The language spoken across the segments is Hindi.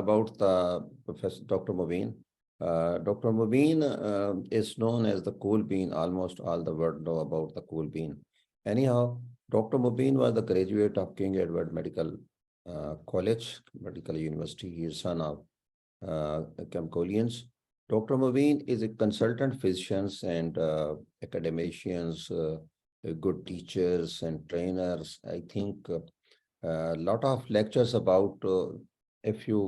about the Professor Dr. Mobeen. Dr. Mobeen is known as the cool bean. Almost all the world know about the cool bean. Anyhow, Dr. Mobeen was the graduate of King Edward Medical College, Medical University. He is son of Camcolians. Dr. Mobeen is a consultant physicians and academicians, good teachers and trainers. I think a lot of lectures about if you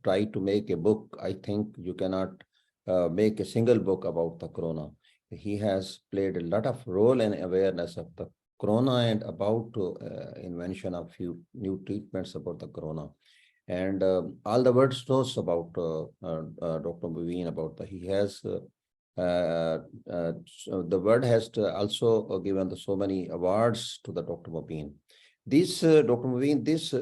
try to make a book, I think you cannot make a single book about the corona. He has played a lot of role in awareness of the corona and about invention of few new treatments about the corona. And all the world knows about Dr. Mobeen, about he has so the world has also given so many awards to the Dr. Mobeen. This Dr. Mobeen, this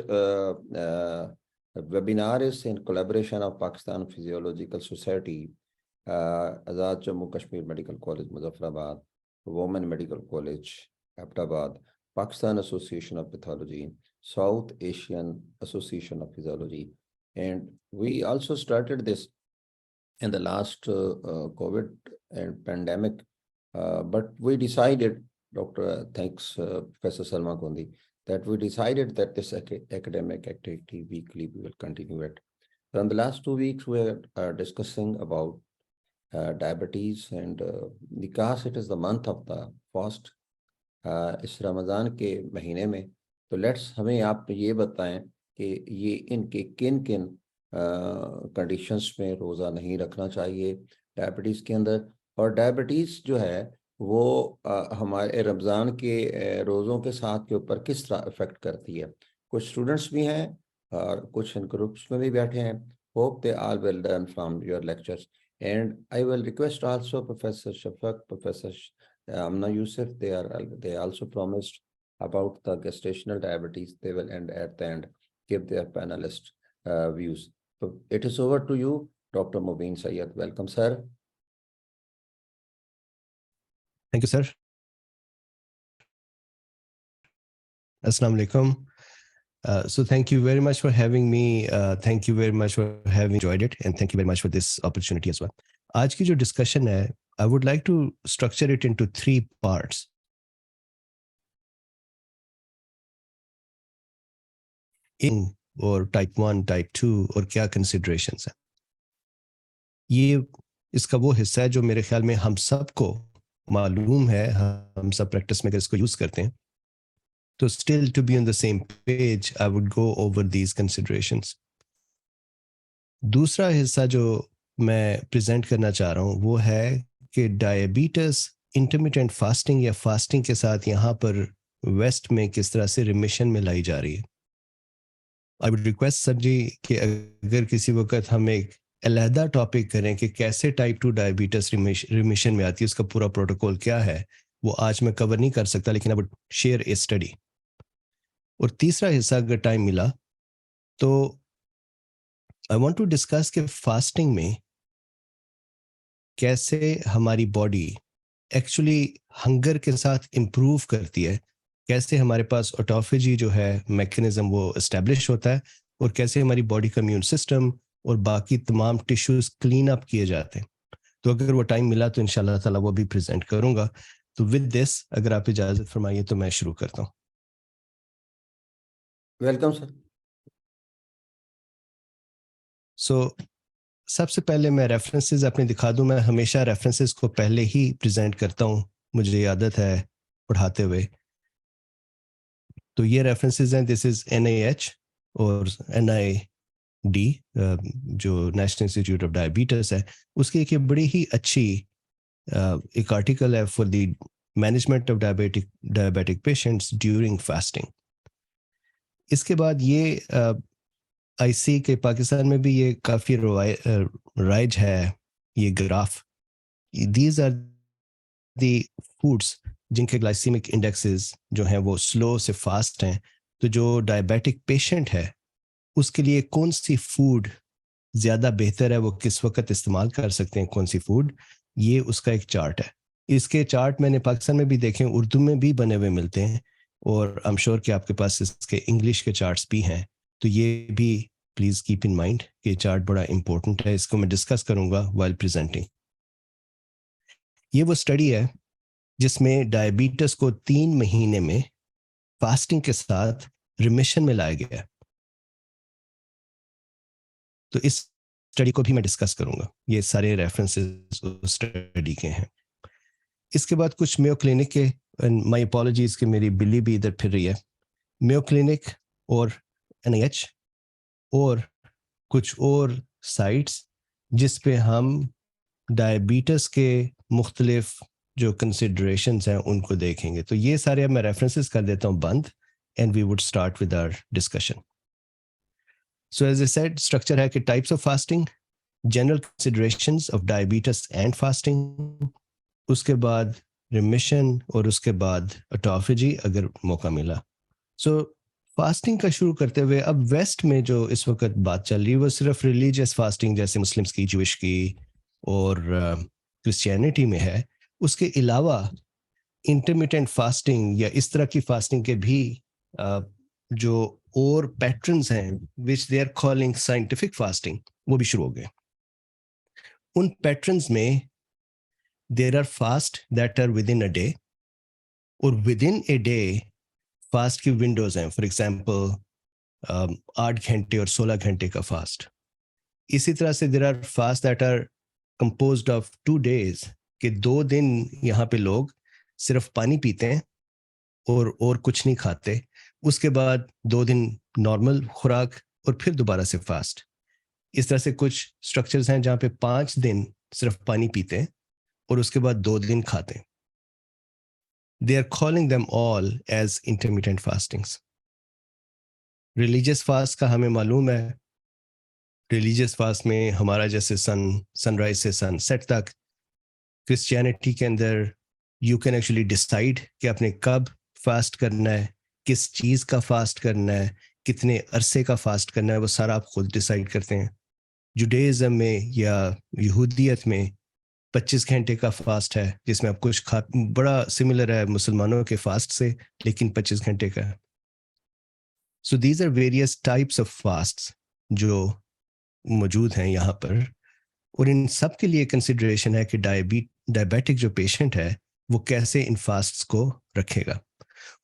webinar is in collaboration of Pakistan Physiological Society, Azad Jammu Kashmir Medical College, Muzaffarabad, Women Medical College, Ahmedabad, Pakistan Association of Pathology, South Asian Association of Physiology. And we also started this in the last COVID and pandemic, but we decided, thanks Professor Salma Gondi, that we decided that this academic activity weekly, we will continue it. So in the last 2 weeks, we are discussing about diabetes, and because it is the month of the fast, इस रमज़ान के महीने में, तो लेट्स हमें आप ये बताएं कि ये इनके किन किन कंडीशंस में रोज़ा नहीं रखना चाहिए डायबिटीज़ के अंदर, और डायबिटीज़ जो है वो हमारे रमज़ान के रोज़ों के साथ के ऊपर किस तरह इफेक्ट करती है। कुछ स्टूडेंट्स भी हैं और कुछ इन ग्रुप्स में भी बैठे हैं। Hope they all will learn from your lectures, and I will request also professor Shafaq, professor Amna Yusuf, they also promised about the gestational diabetes. They will end at the end give their panelist views. So it is over to you, Dr. Mobeen Sayyed. Welcome, sir. Thank you, sir. Assalamu alaikum. So thank you very much for having me. Thank you very much for having enjoyed it, and thank you very much for this opportunity as well. आज की जो discussion है, I would like to structure it into 3 parts. और type 1, type 2 और क्या considerations हैं। ये इसका वो हिस्सा है जो मेरे ख्याल में हम सबको मालूम है, हम सब प्रैक्टिस में अगर इसको यूज करते हैं तो still to be on the same page, I would go over these considerations. दूसरा हिस्सा जो मैं प्रेजेंट करना चाह रहा हूँ वो है कि डायबिटीज इंटरमिटेंट फास्टिंग या फास्टिंग के साथ यहाँ पर वेस्ट में किस तरह से रिमिशन में लाई जा रही है। आई वुड रिक्वेस्ट सर जी कि अगर किसी वक्त हम एक अलहदा टॉपिक करें कि कैसे टाइप 2 डायबिटीज रिमिशन में आती है, उसका पूरा प्रोटोकॉल क्या है, वो आज मैं कवर नहीं कर सकता, लेकिन I would share A study. और तीसरा हिस्सा अगर टाइम मिला तो आई वांट टू डिस्कस कि फास्टिंग में कैसे हमारी बॉडी एक्चुअली हंगर के साथ इम्प्रूव करती है, कैसे हमारे पास ऑटोफेजी जो है मैकेनिज्म वो एस्टेब्लिश होता है, और कैसे हमारी बॉडी का इम्यून सिस्टम और बाकी तमाम टिश्यूज क्लीन अप किए जाते हैं। तो अगर वो टाइम मिला तो इंशाल्लाह ताला वो भी प्रेजेंट करूंगा। तो विद दिस अगर आप इजाजत फरमाइए तो मैं शुरू करता हूँ। Welcome sir. सो सबसे पहले मैं रेफरेंसेस अपने दिखा दूं। मैं हमेशा रेफरेंसेस को पहले ही प्रेजेंट करता हूं, मुझे आदत है पढ़ाते हुए। तो ये रेफरेंसेस हैं, दिस इज NIH और NID जो नेशनल इंस्टीट्यूट ऑफ डायबिटीज है, उसकी एक बड़ी ही अच्छी एक आर्टिकल है for the management of diabetic patients during fasting. इसके बाद ये आई सी के पाकिस्तान में भी ये काफ़ी राइज है ये graph. These are the foods जिनके ग्लाइसीमिक इंडेक्सेस जो हैं वो स्लो से फास्ट हैं। तो जो डायबिटिक पेशेंट है उसके लिए कौन सी फूड ज़्यादा बेहतर है, वो किस वक्त इस्तेमाल कर सकते हैं कौन सी फूड, ये उसका एक चार्ट है। इसके चार्ट मैंने पाकिस्तान में भी देखे, उर्दू में भी बने हुए मिलते हैं, और आई एम श्योर कि आपके पास इसके इंग्लिश के चार्ट्स भी हैं। तो ये भी प्लीज कीप इन माइंड कि चार्ट बड़ा इंपॉर्टेंट है, इसको मैं डिस्कस करूंगा वाइल प्रेजेंटिंग। ये वो स्टडी है जिसमें डायबिटीज को 3 महीने में फास्टिंग के साथ रिमिशन में लाया गया है। तो इस स्टडी को भी मैं डिस्कस करूंगा, ये सारे रेफरेंसेस उस स्टडी के हैं। इसके बाद कुछ मेयो क्लिनिक के, माय अपॉलॉजीज कि मेरी बिल्ली भी इधर फिर रही है, मेयो क्लिनिक और NIH और कुछ और साइट्स जिस पे हम डायबिटीज के मुख्तलिफ जो कंसिडरेशंस हैं उनको देखेंगे। तो ये सारे अब मैं रेफरेंसेस कर देता हूँ बंद, and we would start with our discussion. So as I said, structure है कि types of fasting, general considerations of diabetes and fasting, उसके बाद रिमिशन, और उसके बाद ऑटोफेजी अगर मौका मिला। सो फास्टिंग का शुरू करते हुए, अब वेस्ट में जो इस वक्त बात चल रही है वो सिर्फ रिलीजियस फास्टिंग जैसे मुस्लिम्स की, ज्यूइश की और क्रिश्चियनिटी में है। उसके अलावा इंटरमिटेंट फास्टिंग या इस तरह की फास्टिंग के भी जो और पैटर्न्स हैं which they are calling scientific fasting, वो भी शुरू हो गए। उन पैटर्न्स में there are fast that are within a day, और within a day fast की विंडोज हैं। फॉर एग्जाम्पल 8 घंटे और 16 घंटे का फास्ट। इसी तरह से there are fast that are composed of 2 days, कि 2 दिन यहाँ पे लोग सिर्फ पानी पीते हैं और कुछ नहीं खाते, उसके बाद 2 दिन नॉर्मल खुराक और फिर दोबारा से फास्ट। इस तरह से कुछ स्ट्रक्चर्स हैं जहाँ पे 5 दिन सिर्फ पानी पीते हैं और उसके बाद 2 दिन खाते हैं। They are calling them all as intermittent fastings. Religious fast का हमें मालूम है, रिलीजियस फास्ट में हमारा जैसे सनराइज से सनसेट तक। क्रिश्चियनिटी के अंदर यू कैन एक्चुअली डिसाइड कि आपने कब फास्ट करना है, किस चीज़ का फास्ट करना है, कितने अरसे का फास्ट करना है, वो सारा आप खुद डिसाइड करते हैं। जुडाइज्म में या यहूदियत में 25 घंटे का फास्ट है जिसमें आप कुछ खा, बड़ा सिमिलर है मुसलमानों के फास्ट से, लेकिन 25 घंटे का है। So these are various types of fasts जो मौजूद हैं यहाँ पर, और इन सब के लिए कंसिडरेशन है कि डायबिटिक जो पेशेंट है वो कैसे इन फास्ट्स को रखेगा।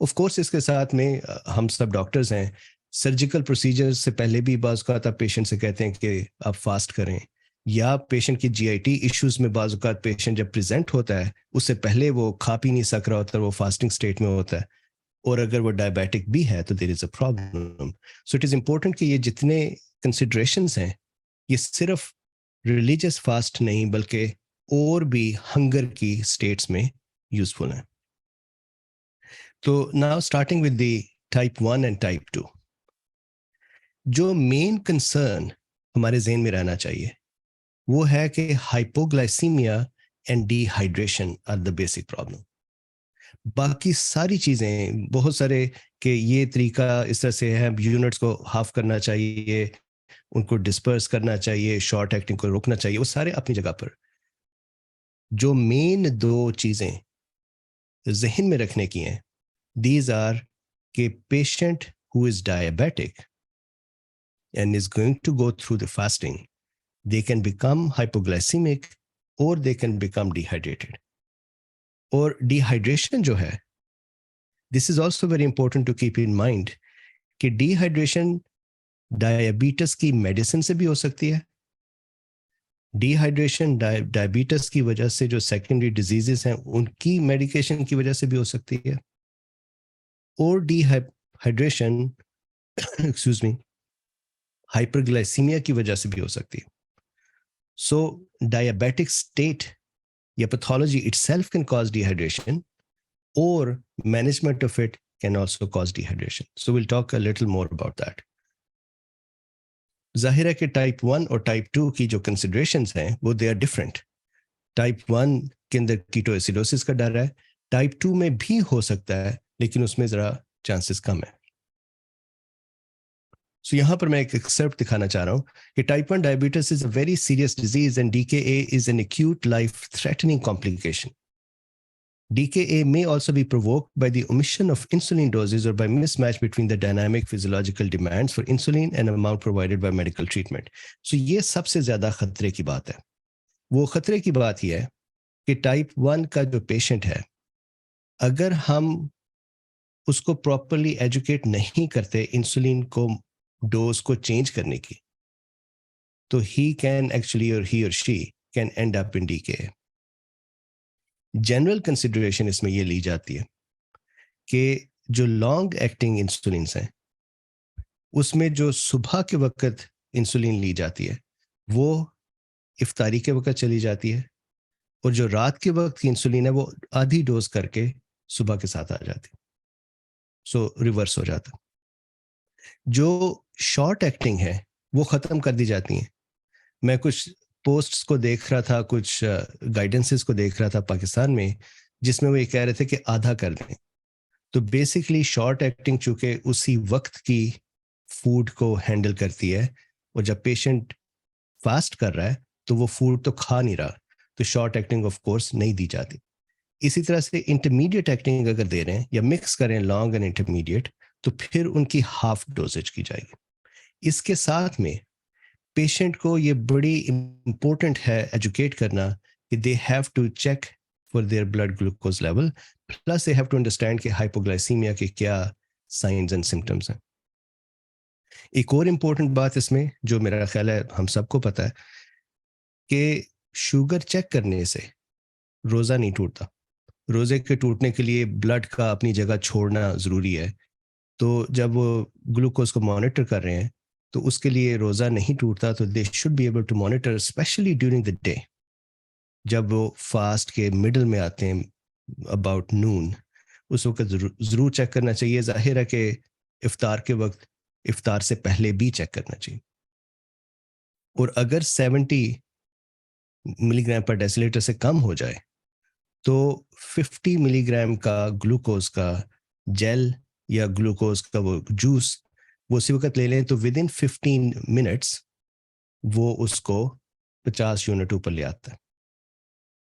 ऑफ कोर्स इसके साथ में हम सब डॉक्टर्स हैं, सर्जिकल प्रोसीजर से पहले भी बाज़ औक़ात आप पेशेंट से कहते हैं कि आप फास्ट करें, या पेशेंट की GIT इश्यूज में बाज़ औक़ात पेशेंट जब प्रेजेंट होता है उससे पहले वो खा पी नहीं सक रहा होता, वो फास्टिंग स्टेट में होता है, और अगर वो डायबिटिक भी है तो there is a problem. So it is important कि ये जितने कंसिडरेशंस हैं ये सिर्फ रिलीजियस फास्ट नहीं बल्कि और भी हंगर की स्टेट्स में यूजफुल हैं। तो now starting with the type 1 and type 2, जो मेन कंसर्न हमारे जहन में रहना चाहिए वो है कि hypoglycaemia and dehydration are the basic problem. बाकी सारी चीज़ें बहुत सारे कि ये तरीका इस तरह से है, यूनिट्स को हाफ करना चाहिए, उनको डिस्पर्स करना चाहिए, शॉर्ट एक्टिंग को रोकना चाहिए, वो सारे अपनी जगह पर। जो मेन 2 चीज़ें जहन में रखने की हैं, दीज आर कि patient who is diabetic and is going to go through the fasting, they can become hypoglycemic or they can become dehydrated. और dehydration जो है, this is also very important to keep in mind कि dehydration डायबिटीज की मेडिसिन से भी हो सकती है। डिहाइड्रेशन डायबिटीज की वजह से जो सेकेंडरी डिजीजेस हैं उनकी मेडिकेशन की वजह से भी हो सकती है, और डिहाइड्रेशन एक्सक्यूज मी हाइपरग्लाइसीमिया की वजह से भी हो सकती है। सो डायबिटिक स्टेट या pathology itself can cause dehydration, और management of it can also cause dehydration. So will talk a little more about that. जाहिर है कि टाइप 1 और टाइप 2 की जो कंसिडरेशंस हैं वो दे आर डिफरेंट। टाइप 1 के अंदर कीटोएसिडोसिस का डर है, टाइप 2 में भी हो सकता है लेकिन उसमें ज़रा चांसेस कम है। सो यहाँ पर मैं एक एक्सेप्ट दिखाना चाह रहा हूँ कि type 1 diabetes is a very serious disease and DKA is an acute life threatening complication. DKA may also be provoked by the omission of insulin doses or by mismatch between the dynamic physiological demands for insulin and amount provided by medical treatment. So ये सबसे ज्यादा खतरे की बात है. वो खतरे की बात ये है कि टाइप 1 का जो पेशेंट है, अगर हम उसको प्रॉपरली एजुकेट नहीं करते इंसुलिन को डोज को चेंज करने की, तो he or she can end up in DKA. General consideration इसमें ये ली जाती है कि जो लॉन्ग एक्टिंग इंसुलिन हैं उसमें जो सुबह के वक्त इंसुलिन ली जाती है वो इफ्तारी के वक्त चली जाती है, और जो रात के वक्त की इंसुलिन है वो आधी डोज करके सुबह के साथ आ जाती है. सो रिवर्स हो जाता. जो शॉर्ट एक्टिंग है वो खत्म कर दी जाती हैं. मैं कुछ पोस्ट्स को देख रहा था, कुछ गाइडेंसेस को देख रहा था पाकिस्तान में, जिसमें वो ये कह रहे थे कि आधा कर दें. तो बेसिकली शॉर्ट एक्टिंग चूंकि उसी वक्त की फूड को हैंडल करती है, और जब पेशेंट फास्ट कर रहा है तो वो फूड तो खा नहीं रहा, तो शॉर्ट एक्टिंग ऑफ कोर्स नहीं दी जाती. इसी तरह से इंटरमीडिएट एक्टिंग अगर दे रहे हैं या मिक्स करें लॉन्ग एंड इंटरमीडिएट, तो फिर उनकी हाफ डोजेज की जाएगी. इसके साथ में पेशेंट को ये बड़ी इंपॉर्टेंट है एजुकेट करना कि they have to check for their blood glucose level, plus they have to understand कि हाइपोग्लाइसीमिया के क्या साइंस एंड सिम्टम्स हैं. एक और इम्पोर्टेंट बात इसमें जो मेरा ख्याल है हम सबको पता है कि शुगर चेक करने से रोज़ा नहीं टूटता. रोज़े के टूटने के लिए ब्लड का अपनी जगह छोड़ना ज़रूरी है. तो जब वो ग्लूकोज को मॉनिटर कर रहे हैं तो उसके लिए रोज़ा नहीं टूटता. तो they should be able to monitor specially during the day. जब वो फास्ट के मिडल में आते हैं अबाउट नून, उस वक्त ज़रूर चेक करना चाहिए. जाहिर है कि इफ्तार के वक्त, इफ्तार से पहले भी चेक करना चाहिए. और अगर 70 मिलीग्राम पर डेसीलीटर से कम हो जाए तो 50 मिलीग्राम का ग्लूकोज का जेल या ग्लूकोज का वो जूस वो उसी वक्त ले लें, तो विद इन 15 मिनट्स वो उसको 50 यूनिट ऊपर ले आता है.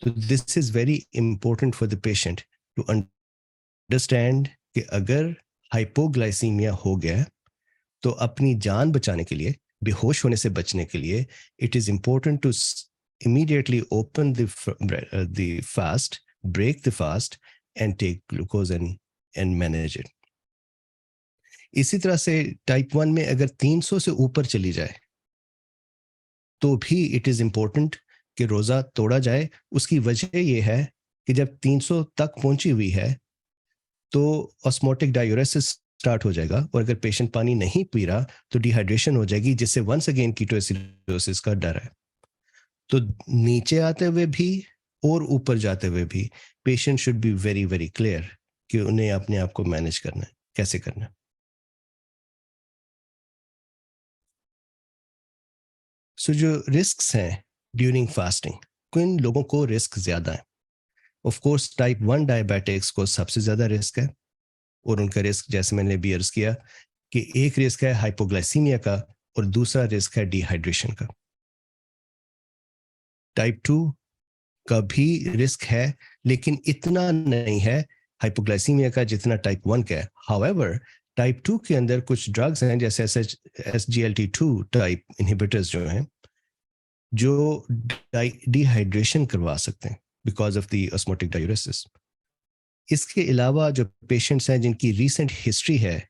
तो this is very important for the patient to understand कि अगर हाइपोग्लाइसीमिया हो गया तो अपनी जान बचाने के लिए, बेहोश होने से बचने के लिए, it is important to immediately open the fast, break the fast and take glucose and manage it. इसी तरह से टाइप 1 में अगर 300 से ऊपर चली जाए तो भी इट इज इंपॉर्टेंट कि रोजा तोड़ा जाए. उसकी वजह यह है कि जब 300 तक पहुंची हुई है तो ऑस्मोटिक डायूरेसिस स्टार्ट हो जाएगा, और अगर पेशेंट पानी नहीं पी रहा तो डिहाइड्रेशन हो जाएगी, जिससे वंस अगेन कीटोएसिडोसिस का डर है. तो नीचे आते हुए भी और ऊपर जाते हुए भी patient should be very very clear कि उन्हें अपने आप को मैनेज करना है, कैसे करना है. सो जो रिस्क्स हैं ड्यूरिंग फास्टिंग, किन लोगों को रिस्क ज्यादा है? ऑफ कोर्स टाइप 1 डायबिटिक्स को सबसे ज्यादा रिस्क है, और उनका रिस्क जैसे मैंने भी अर्ज किया कि एक रिस्क है हाइपोग्लाइसीमिया का और दूसरा रिस्क है डिहाइड्रेशन का. टाइप 2 का भी रिस्क है, लेकिन इतना नहीं है हाइपोग्लाइसीमिया का जितना टाइप 1 का है. हाउएवर टाइप 2 के अंदर कुछ ड्रग्स हैं जैसे SGLT2 टाइप इनहिबिटर्स जो हैं, जो डिहाइड्रेशन करवा सकते हैं because of the osmotic diuresis. इसके अलावा जो पेशेंट्स हैं जिनकी रीसेंट हिस्ट्री है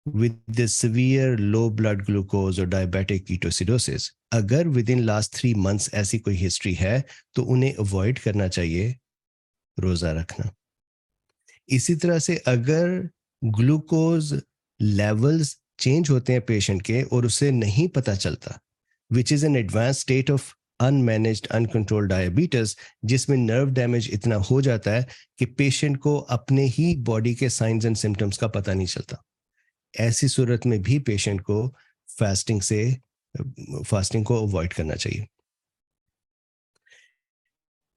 with the severe low blood glucose or diabetic ketoacidosis, अगर विद इन लास्ट 3 months ऐसी कोई हिस्ट्री है तो उन्हें अवॉइड करना चाहिए रोजा रखना. इसी तरह से अगर ग्लूकोज लेवल्स चेंज होते हैं पेशेंट के और उसे नहीं पता चलता, which is an advance state of unmanaged uncontrolled diabetes, जिसमें नर्व डैमेज इतना हो जाता है कि पेशेंट को अपने ही बॉडी के साइंस एंड सिम्टम्स का पता नहीं चलता. ऐसी सूरत में भी पेशेंट को फास्टिंग को अवॉइड करना चाहिए.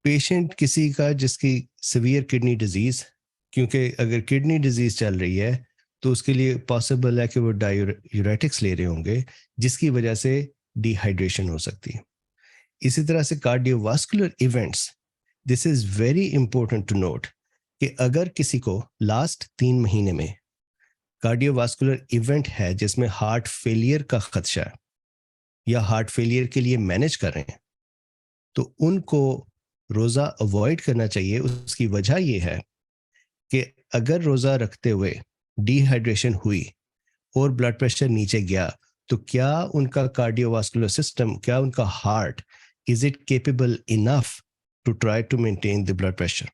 पेशेंट किसी का जिसकी सीवियर किडनी डिजीज, क्योंकि अगर किडनी डिजीज चल रही है तो उसके लिए पॉसिबल है कि वो डायूरेटिक्स ले रहे होंगे, जिसकी वजह से डिहाइड्रेशन हो सकती है. इसी तरह से cardiovascular events, this is very important to note कि अगर किसी को लास्ट 3 महीने में कार्डियोवास्कुलर इवेंट है जिसमें हार्ट फेलियर का खदशा है या हार्ट फेलियर के लिए मैनेज कर रहे हैं, तो उनको रोज़ा अवॉइड करना चाहिए। उसकी वजह ये है कि अगर रोज़ा रखते हुए डिहाइड्रेशन हुई और ब्लड प्रेशर नीचे गया, तो क्या उनका कार्डियोवास्कुलर सिस्टम, क्या उनका heart, is it capable enough to try to maintain the blood pressure?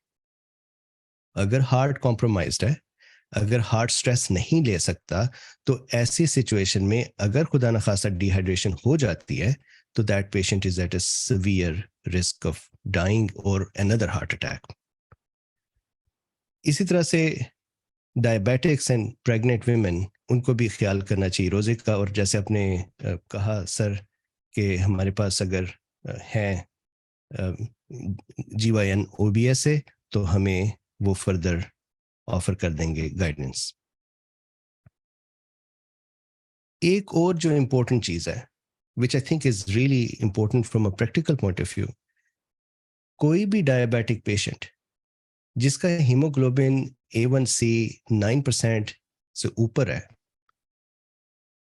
अगर हार्ट कॉम्प्रोमाइज्ड है, अगर हार्ट स्ट्रेस नहीं ले सकता, तो ऐसी सिचुएशन में अगर खुदा न खास्ता डिहाइड्रेशन हो जाती है, तो that patient is at a severe risk of dying और अनदर हार्ट अटैक। इसी तरह से डायबिटिक्स एंड प्रेग्नेंट वुमेन, उनको भी ख्याल करना चाहिए रोज़े का। और जैसे आपने कहा सर कि हमारे पास अगर हैं GYN OBS है, तो हमें वो फर्दर ऑफर कर देंगे गाइडेंस। एक और जो इम्पोर्टेंट चीज़ है, which I think is really important from a practical point of view, कोई भी डायबिटिक पेशेंट जिसका हीमोग्लोबिन A1C 9% से ऊपर है,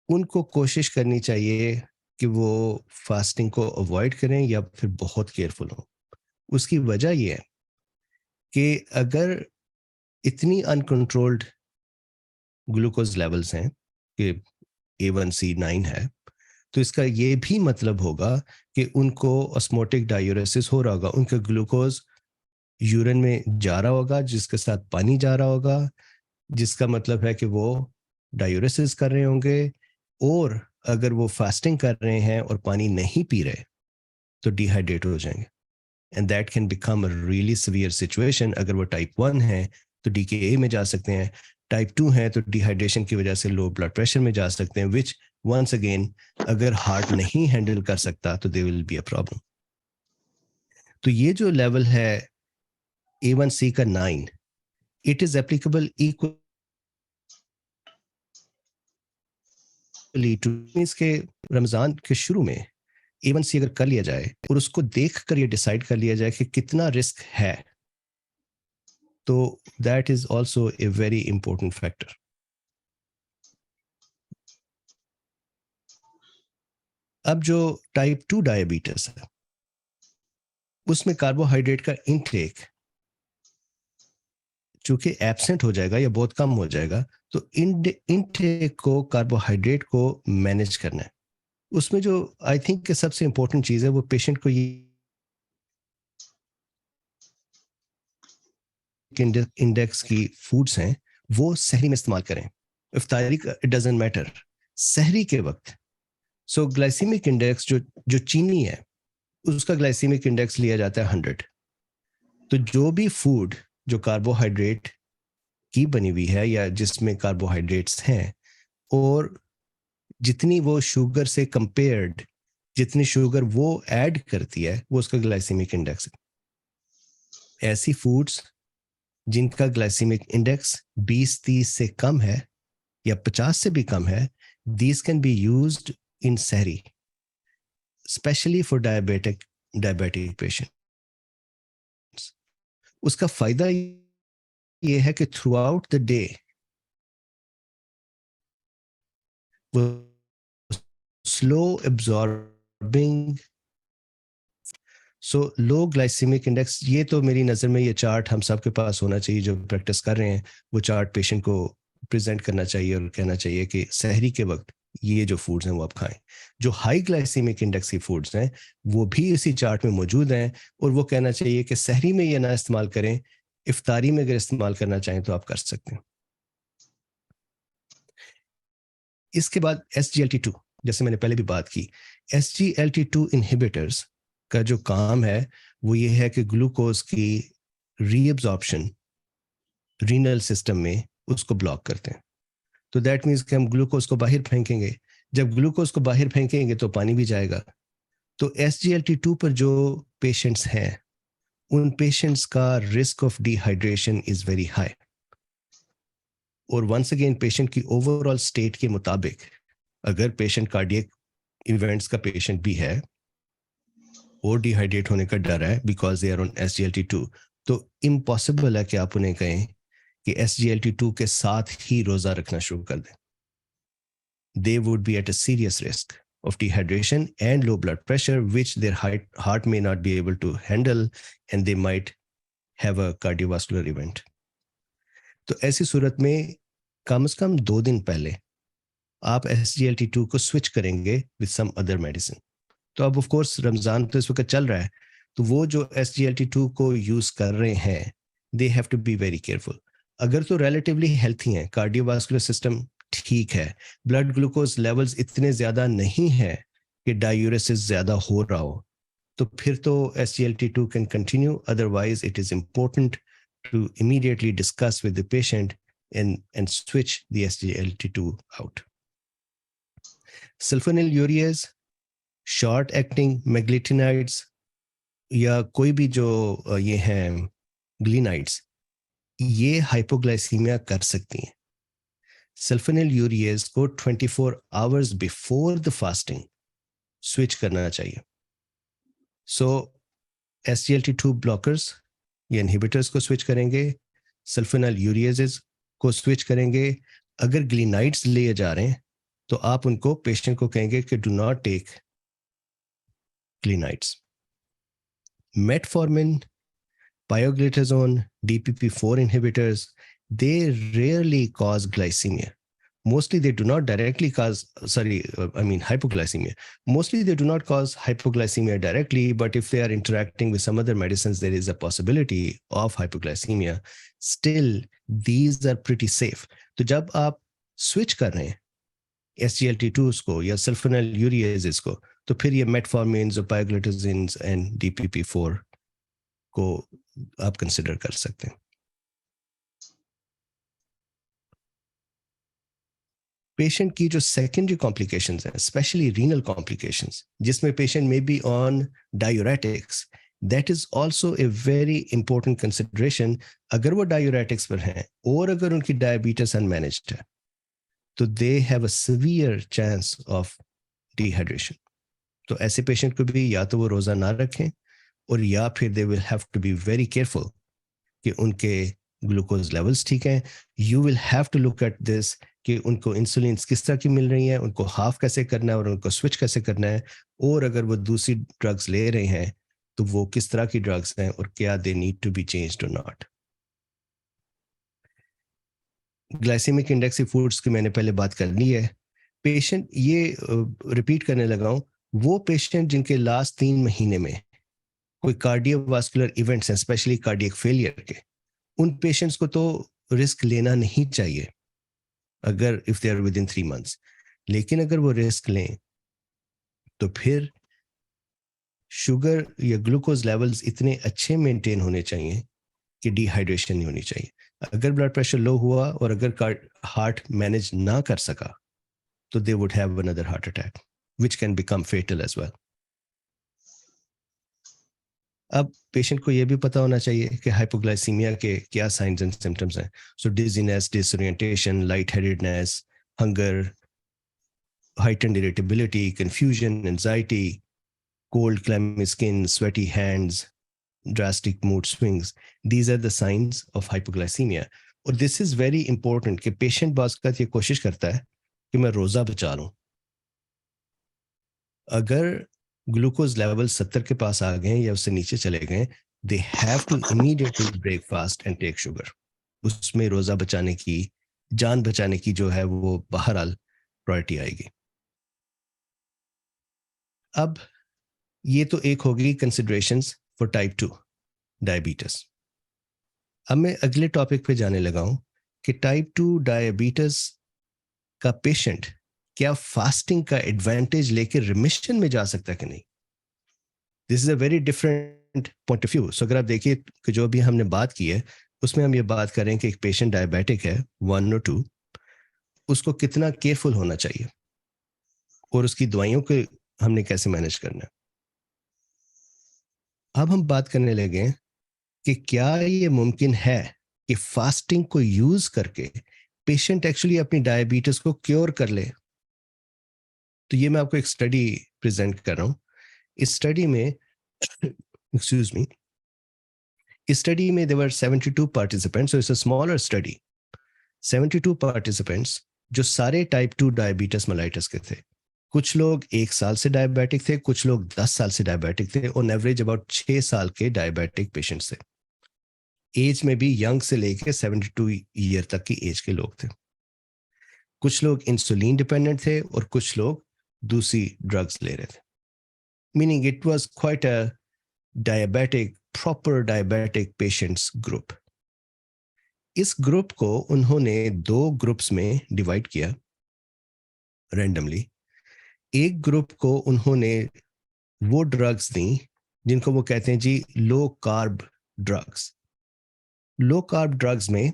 उनको कोशिश करनी चाहिए कि वो फास्टिंग को अवॉइड करें या फिर बहुत केयरफुल हो। उसकी वजह ये है कि अगर इतनी अनकंट्रोल्ड ग्लूकोज लेवल्स हैं कि A1C 9 है, तो इसका ये भी मतलब होगा कि उनको ऑस्मोटिक डायूरेसिस हो रहा होगा, उनका ग्लूकोज यूरिन में जा रहा होगा, जिसके साथ पानी जा रहा होगा, जिसका मतलब है कि वो डायूरेसिस कर रहे होंगे। और अगर वो फास्टिंग कर रहे हैं और पानी नहीं पी रहे, तो डिहाइड्रेट हो जाएंगे, and that can become a really severe situation. अगर वो टाइप 1 है तो DKA में जा सकते हैं, टाइप 2 है तो डिहाइड्रेशन की वजह से लो ब्लड प्रेशर में जा सकते हैं, विच वंस अगेन अगर हार्ट नहीं हैंडल कर सकता तो they will be a problem. तो ये जो लेवल है A1C का 9, it is applicable equally to, इसके रमजान के शुरू में A1C अगर कर लिया जाए और उसको देख कर ये डिसाइड कर लिया जाए कि कितना रिस्क है, तो that is also a very important factor. अब जो टाइप 2 डायबिटीज है, उसमें कार्बोहाइड्रेट का इनटेक चूंकि एब्सेंट हो जाएगा या बहुत कम हो जाएगा, तो इनटेक को, कार्बोहाइड्रेट को मैनेज करना है। उसमें जो आई थिंक सबसे इंपॉर्टेंट चीज है, वो पेशेंट को ये इंडेक्स की फूड्स हैं वो सहरी में इस्तेमाल करें। इफ्तारी का इट डजंट मैटर, सहरी के वक्त। सो ग्लाइसीमिक इंडेक्स जो चीनी है, उसका ग्लाइसीमिक इंडेक्स लिया जाता है 100। तो जो भी फूड जो कार्बोहाइड्रेट की बनी हुई है या जिसमें कार्बोहाइड्रेट्स हैं, और जितनी वो शुगर से कंपेयर्ड, जितनी शुगर वो ऐड करती है, वो उसका ग्लाइसीमिक इंडेक्स है। ऐसी फूड्स जिनका ग्लाइसीमिक इंडेक्स 20-30 से कम है या 50 से भी कम है, these can be used in सहरी, especially for diabetic patients. उसका फायदा ये है कि थ्रू आउट द डे वो स्लो एब्जॉर्बिंग, सो लो ग्लाइसीमिक इंडेक्स। ये तो मेरी नज़र में ये चार्ट हम सब के पास होना चाहिए, जो प्रैक्टिस कर रहे हैं वो चार्ट पेशेंट को प्रेजेंट करना चाहिए और कहना चाहिए कि सहरी के वक्त ये जो फूड्स हैं वो आप खाएं। जो हाई ग्लाइसीमिक इंडेक्स की फूड्स हैं वो भी इसी चार्ट में मौजूद हैं, और वो कहना चाहिए कि सहरी में ये ना इस्तेमाल करें, इफ्तारी में अगर इस्तेमाल करना चाहें तो आप कर सकते हैं। इसके बाद SGLT2, जैसे मैंने पहले भी बात की, SGLT2 इनहिबिटर्स का जो काम है वो ये है कि ग्लूकोज की रीअब्जॉर्प्शन रीनल सिस्टम में उसको ब्लॉक करते हैं। तो दैट मीन्स कि हम ग्लूकोज को बाहर फेंकेंगे, जब ग्लूकोज को बाहर फेंकेंगे तो पानी भी जाएगा। तो SGLT2 पर जो पेशेंट्स हैं, उन पेशेंट्स का risk of dehydration is very high. और वंस अगेन पेशेंट की ओवरऑल स्टेट के मुताबिक, अगर पेशेंट कार्डियक इवेंट्स का पेशेंट भी है और डिहाइड्रेट होने का डर है because they are on SGLT2, तो इम्पॉसिबल है कि आप उन्हें कहें कि SGLT2 के साथ ही रोजा रखना शुरू कर दें. They would be at a serious risk of dehydration and low blood pressure, which their heart may not be able to handle, and they might have a cardiovascular event. तो ऐसी सूरत में कम से कम 2 दिन पहले आप SGLT2 को स्विच करेंगे विद सम अदर मेडिसिन. तो अब ऑफ कोर्स रमजान तो इस वक्त चल रहा है, तो वो जो SGLT2 को यूज कर रहे हैं, they have to be very careful. अगर तो रिलेटिवली हेल्थी हैं, कार्डियोवास्कुलर सिस्टम ठीक है, ब्लड ग्लूकोज लेवल्स इतने ज्यादा नहीं है कि डायूरेसिस ज्यादा हो रहा हो, तो फिर तो SGLT2 can continue. Otherwise it is important to immediately discuss with the patient and switch the SGLT2 out. Sulfonylureas, short acting meglitinides या कोई भी जो ये हैं ग्लिनाइड्स, ये हाइपोग्लाइसीमिया कर सकती हैं. सल्फोनिलयूरियाज को 24 hours before the fasting switch करना चाहिए. सो SGLT2 ब्लॉकर्स या इनहिबिटर्स को स्विच करेंगे, सल्फोनिलयूरियाजेस को स्विच करेंगे. अगर ग्लिनाइड्स लिए जा रहे हैं तो आप उनको पेशेंट को कहेंगे कि do not take glinides. Metformin, pioglitazone, DPP4 inhibitors, they rarely cause glycemia. Mostly they do not directly cause, hypoglycemia. Mostly they do not cause hypoglycemia directly, but if they are interacting with some other medicines, there is a possibility of hypoglycemia. Still, these are pretty safe. तो जब आप switch कर रहे हैं SGLT2s को या sulfonylureases को, तो फिर ये metformins, pioglitazins and DPP4 को आप कंसिडर कर सकते हैं. पेशेंट की जो सेकेंडरी कॉम्प्लिकेशंस हैं, स्पेशली रीनल कॉम्प्लिकेशंस, जिसमें पेशेंट में be on diuretics, that is also a very important consideration. अगर वो डायूरेटिक्स पर हैं और अगर उनकी डायबिटीज अनमैनेज्ड है, तो they have a severe chance of dehydration. तो ऐसे पेशेंट को भी या तो वो रोजा ना रखें, और या फिर they will have to be very careful कि उनके ग्लूकोज लेवल्स ठीक हैं. You will have to look at this कि उनको इंसुलिन किस तरह की मिल रही है, उनको हाफ कैसे करना है और उनको स्विच कैसे करना है, और अगर वो दूसरी ड्रग्स ले रहे हैं तो वो किस तरह की ड्रग्स हैं और क्या they need to be changed और नॉट. ग्लाइसेमिक इंडेक्स फूड्स की मैंने पहले बात कर ली है. पेशेंट, ये रिपीट करने लगा हूं, वो पेशेंट जिनके लास्ट 3 महीने में कोई कार्डियोवास्कुलर इवेंट्स हैं, स्पेशली कार्डियक फेलियर के, उन पेशेंट्स को तो रिस्क लेना नहीं चाहिए अगर if they are within 3 months. लेकिन अगर वो रिस्क लें तो फिर शुगर या ग्लूकोज लेवल्स इतने अच्छे मेंटेन होने चाहिए कि डिहाइड्रेशन नहीं होनी चाहिए. अगर ब्लड प्रेशर लो हुआ और अगर हार्ट मैनेज ना कर सका, तो they would have another heart attack which can become fatal as well. अब पेशेंट को यह भी पता होना चाहिए कि हाइपोग्लाइसीमिया के क्या साइंस एंड सिम्टम्स हैं. So dizziness, disorientation, light headedness, hunger, heightened irritability, confusion, anxiety, cold clammy skin, sweaty hands, drastic mood swings. These are the signs of hypoglycemia. और this is very important कि पेशेंट बाज़ ये कोशिश करता है कि मैं रोज़ा बचा लूँ. अगर ग्लूकोज लेवल 70 के पास आ गए या उससे नीचे चले गए, they have to immediately break fast and take sugar. उसमें रोज़ा बचाने की, जान बचाने की जो है वो बहरहाल प्रायोरिटी आएगी. अब ये तो एक होगी कंसिडरेशंस फॉर टाइप 2 डायबिटीज. अब मैं अगले टॉपिक पे जाने लगा हूं कि टाइप 2 डायबिटीज का पेशेंट क्या फास्टिंग का एडवांटेज लेकर रिमिशन में जा सकता है कि नहीं. This is a very different point of view. So अगर आप देखिए कि जो भी हमने बात की है उसमें हम ये बात करें कि एक पेशेंट डायबिटिक है 1 और 2, उसको कितना केयरफुल होना चाहिए और उसकी दवाइयों को हमने कैसे मैनेज करना है. अब हम बात करने लगे कि क्या ये मुमकिन है कि फास्टिंग को यूज करके पेशेंट एक्चुअली अपनी डायबिटीज को क्योर कर ले. तो ये मैं आपको एक स्टडी प्रेजेंट कर रहा हूं. इस स्टडी में एक्सक्यूज मी, इस स्टडी में there were 72 participants, so it's a smaller study. 72 participants जो सारे टाइप 2 डायबिटिस मेलाइटस के थे. कुछ लोग 1 साल से डायबिटिक थे, कुछ लोग 10 साल से डायबिटिक थे, ऑन एवरेज अबाउट 6 साल के डायबिटिक पेशेंट्स थे. एज में भी यंग से लेके 72 ईयर तक की एज के लोग थे. कुछ लोग इंसुलिन डिपेंडेंट थे और कुछ लोग दूसरी ड्रग्स ले रहे थे. Meaning it was quite a diabetic, proper diabetic patients group. इस ग्रुप को उन्होंने 2 ग्रुप्स में डिवाइड किया रैंडमली. एक ग्रुप को उन्होंने वो ड्रग्स दी जिनको वो कहते हैं जी low carb drugs. Low carb drugs में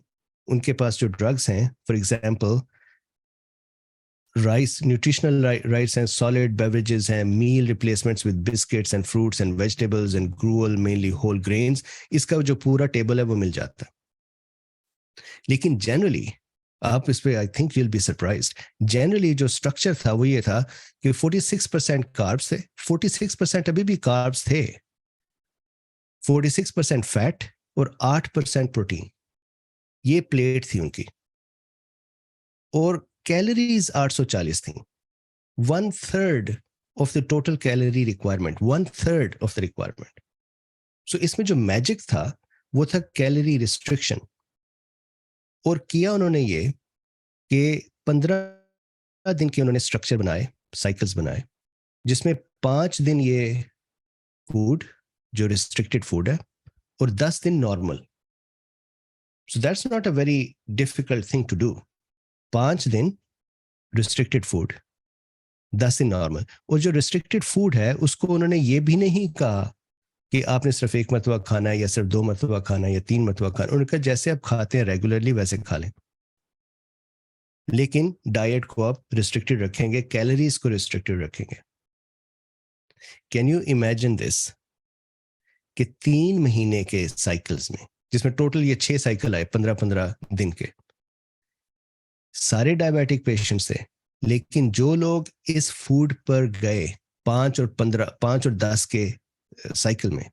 उनके पास जो ड्रग्स हैं, for example rice, nutritional rice हैं, सॉलिड बेवरेजेस हैं, meal replacements with biscuits and fruits and vegetables and gruel, mainly whole grains. इसका जो पूरा टेबल है वो मिल जाता है. लेकिन जनरली आप इस पे I think you'll be surprised, generally जो स्ट्रक्चर था वो ये था कि 46% कार्ब्स थे, 46% अभी भी कार्ब्स थे, 46% फैट और 8% प्रोटीन. ये प्लेट थी उनकी और कैलोरीज 840 थी. 1/3 of the total calorie requirement, 1/3 of the requirement. So इसमें जो मैजिक था वो था कैलोरी रिस्ट्रिक्शन. और किया उन्होंने ये कि 15 दिन के उन्होंने स्ट्रक्चर बनाए, साइकिल्स बनाए, जिसमें 5 दिन ये फूड जो रिस्ट्रिक्टेड फूड है और 10 दिन normal. So that's not a very difficult thing to do. 5 दिन रिस्ट्रिक्टेड फूड, 10 दिन नॉर्मल. और जो रिस्ट्रिक्टेड फूड है उसको उन्होंने ये भी नहीं कहा कि आपने सिर्फ 1 मरतबा खाना है या सिर्फ 2 मरतबा खाना है या 3 मरतबा खाना. उन्होंने कहा जैसे आप खाते हैं रेगुलरली वैसे खा लें, लेकिन डाइट को आप रिस्ट्रिक्टेड रखेंगे, कैलोरीज को रिस्ट्रिक्टेड रखेंगे. कैन यू इमेजिन दिस कि 3 महीने के साइकिल्स में, जिसमें टोटल ये 6 साइकिल आए 15-15 दिन के, सारे डायबिटिक पेशेंट्स थे. लेकिन जो लोग इस फूड पर गए 5 और 10 के साइकिल में,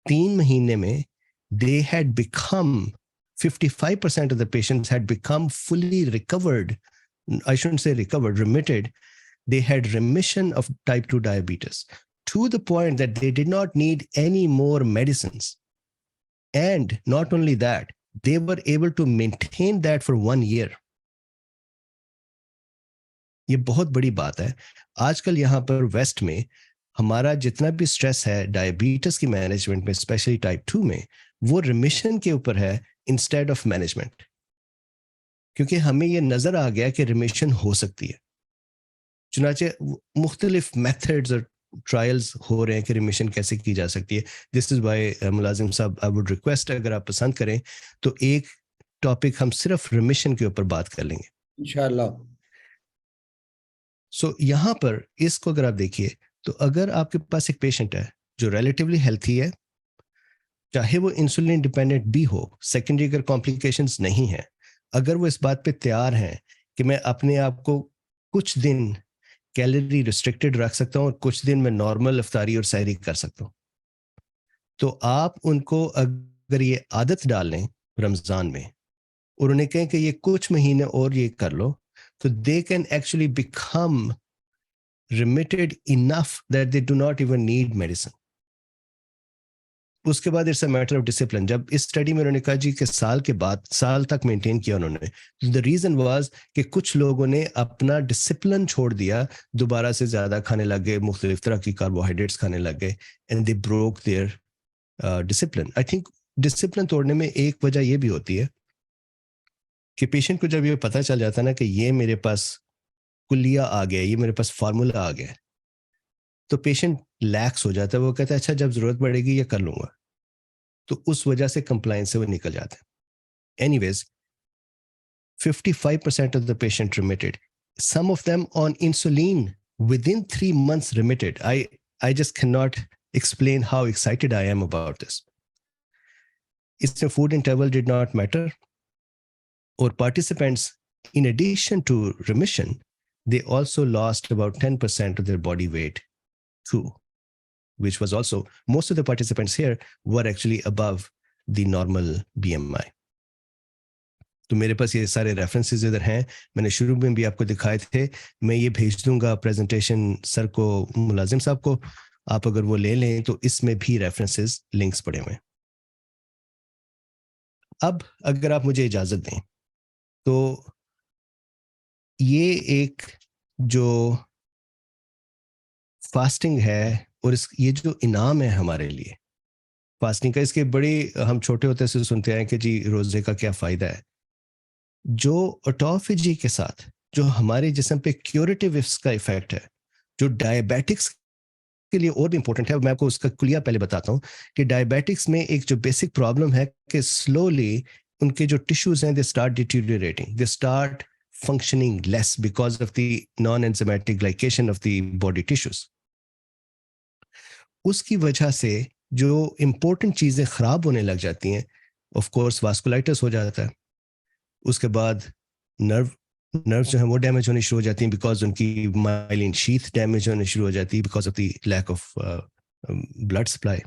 3 महीने में they had become 55% of the patients had become fully recovered. I shouldn't say recovered, remitted. They had remission of type 2 diabetes to the point that they did not need any more medicines. And not only that, they were able to maintain that for 1 year. ये बहुत बड़ी बात है. आजकल यहाँ पर वेस्ट में हमारा जितना भी स्ट्रेस है डायबिटीज की मैनेजमेंट में, स्पेशली टाइप 2 में, वो रिमिशन के ऊपर है इंस्टेड ऑफ मैनेजमेंट. क्योंकि हमें ये नजर आ गया कि रिमिशन हो सकती है. चुनाचे मुख्तलिफ मेथड्स और ट्रायल्स हो रहे हैं कि रिमिशन कैसे की जा सकती है. दिस इज वाई मुलाजिम साहब, आई वुड रिक्वेस्ट अगर आप पसंद करें तो एक टॉपिक हम सिर्फ रिमिशन के ऊपर बात कर लेंगे इंशाल्लाह. सो यहाँ पर इसको अगर आप देखिए तो अगर आपके पास एक पेशेंट है जो रिलेटिवली हेल्थी है, चाहे वो इंसुलिन डिपेंडेंट भी हो, सेकेंडरी अगर कॉम्प्लिकेशंस नहीं है, अगर वो इस बात पे तैयार हैं कि मैं अपने आप को कुछ दिन कैलोरी रिस्ट्रिक्टेड रख सकता हूँ और कुछ दिन मैं नॉर्मल इफ्तारी और सहरी कर सकता हूँ, तो आप उनको अगर ये आदत डाल लें रमज़ान में और उन्हें कहें कि ये कुछ महीने और ये कर लो, तो they can actually become remitted enough that they do not even need medicine. उसके बाद it's a matter of discipline. जब इस स्टडी में उन्होंने कहा जी कि साल के बाद, साल तक मेंटेन किया उन्होंने, द रीजन वाज कि कुछ लोगों ने अपना डिसिप्लिन छोड़ दिया, दोबारा से ज्यादा खाने लग गए, मुख्तलिफ तरह की कार्बोहाइड्रेट्स खाने लग गए, and they broke their discipline. I think discipline तोड़ने में एक वजह ये भी होती है कि पेशेंट को जब ये पता चल जाता है ना कि ये मेरे पास कुलिया आ गया, ये मेरे पास फार्मूला आ गया, तो पेशेंट लैक्स हो जाता है. वो कहता है अच्छा जब जरूरत पड़ेगी ये कर लूंगा, तो उस वजह से कंप्लायंस से वो निकल जाते हैं. Anyways 55% of the patient remitted, some of them on insulin within 3 months remitted. I just cannot explain how excited I am about this. इसमें food interval did not matter, और participants in addition to remission they also lost about 10% of their body weight too, which was also, most of the participants here were actually above the normal BMI. तो मेरे पास ये सारे रेफरेंसेस इधर हैं, मैंने शुरू में भी आपको दिखाए थे, मैं ये भेज दूंगा प्रेजेंटेशन सर को, मुलाजिम साहब को, आप अगर वो ले लें तो इसमें भी रेफरेंसेस लिंक्स पड़े हुए हैं। अब अगर आप मुझे इजाजत दें तो ये एक जो फास्टिंग है और ये जो इनाम है हमारे लिए फास्टिंग का, इसके बड़े हम छोटे होते से सुनते हैं कि जी रोजे का क्या फायदा है। जो ऑटोफेजी के साथ जो हमारे जिस्म पे क्यूरेटिव का इफेक्ट है, जो डायबिटिक्स के लिए और भी इंपॉर्टेंट है, मैं आपको उसका कुलिया पहले बताता हूँ कि डायबिटिक्स में एक जो बेसिक प्रॉब्लम है कि स्लोली उनके जो टिश्यूज हैं they start deteriorating, they start functioning less because of the non-enzymatic glycation of the body tissues. उसकी वजह से जो इंपॉर्टेंट चीजें खराब होने लग जाती हैं, ऑफ कोर्स वास्कुलाइटिस हो जाता है, उसके बाद नर्व जो है वो डैमेज होनी शुरू हो जाती हैं बिकॉज उनकी माइलिन शीथ डैमेज होनी शुरू हो जाती है because of the lack of blood supply.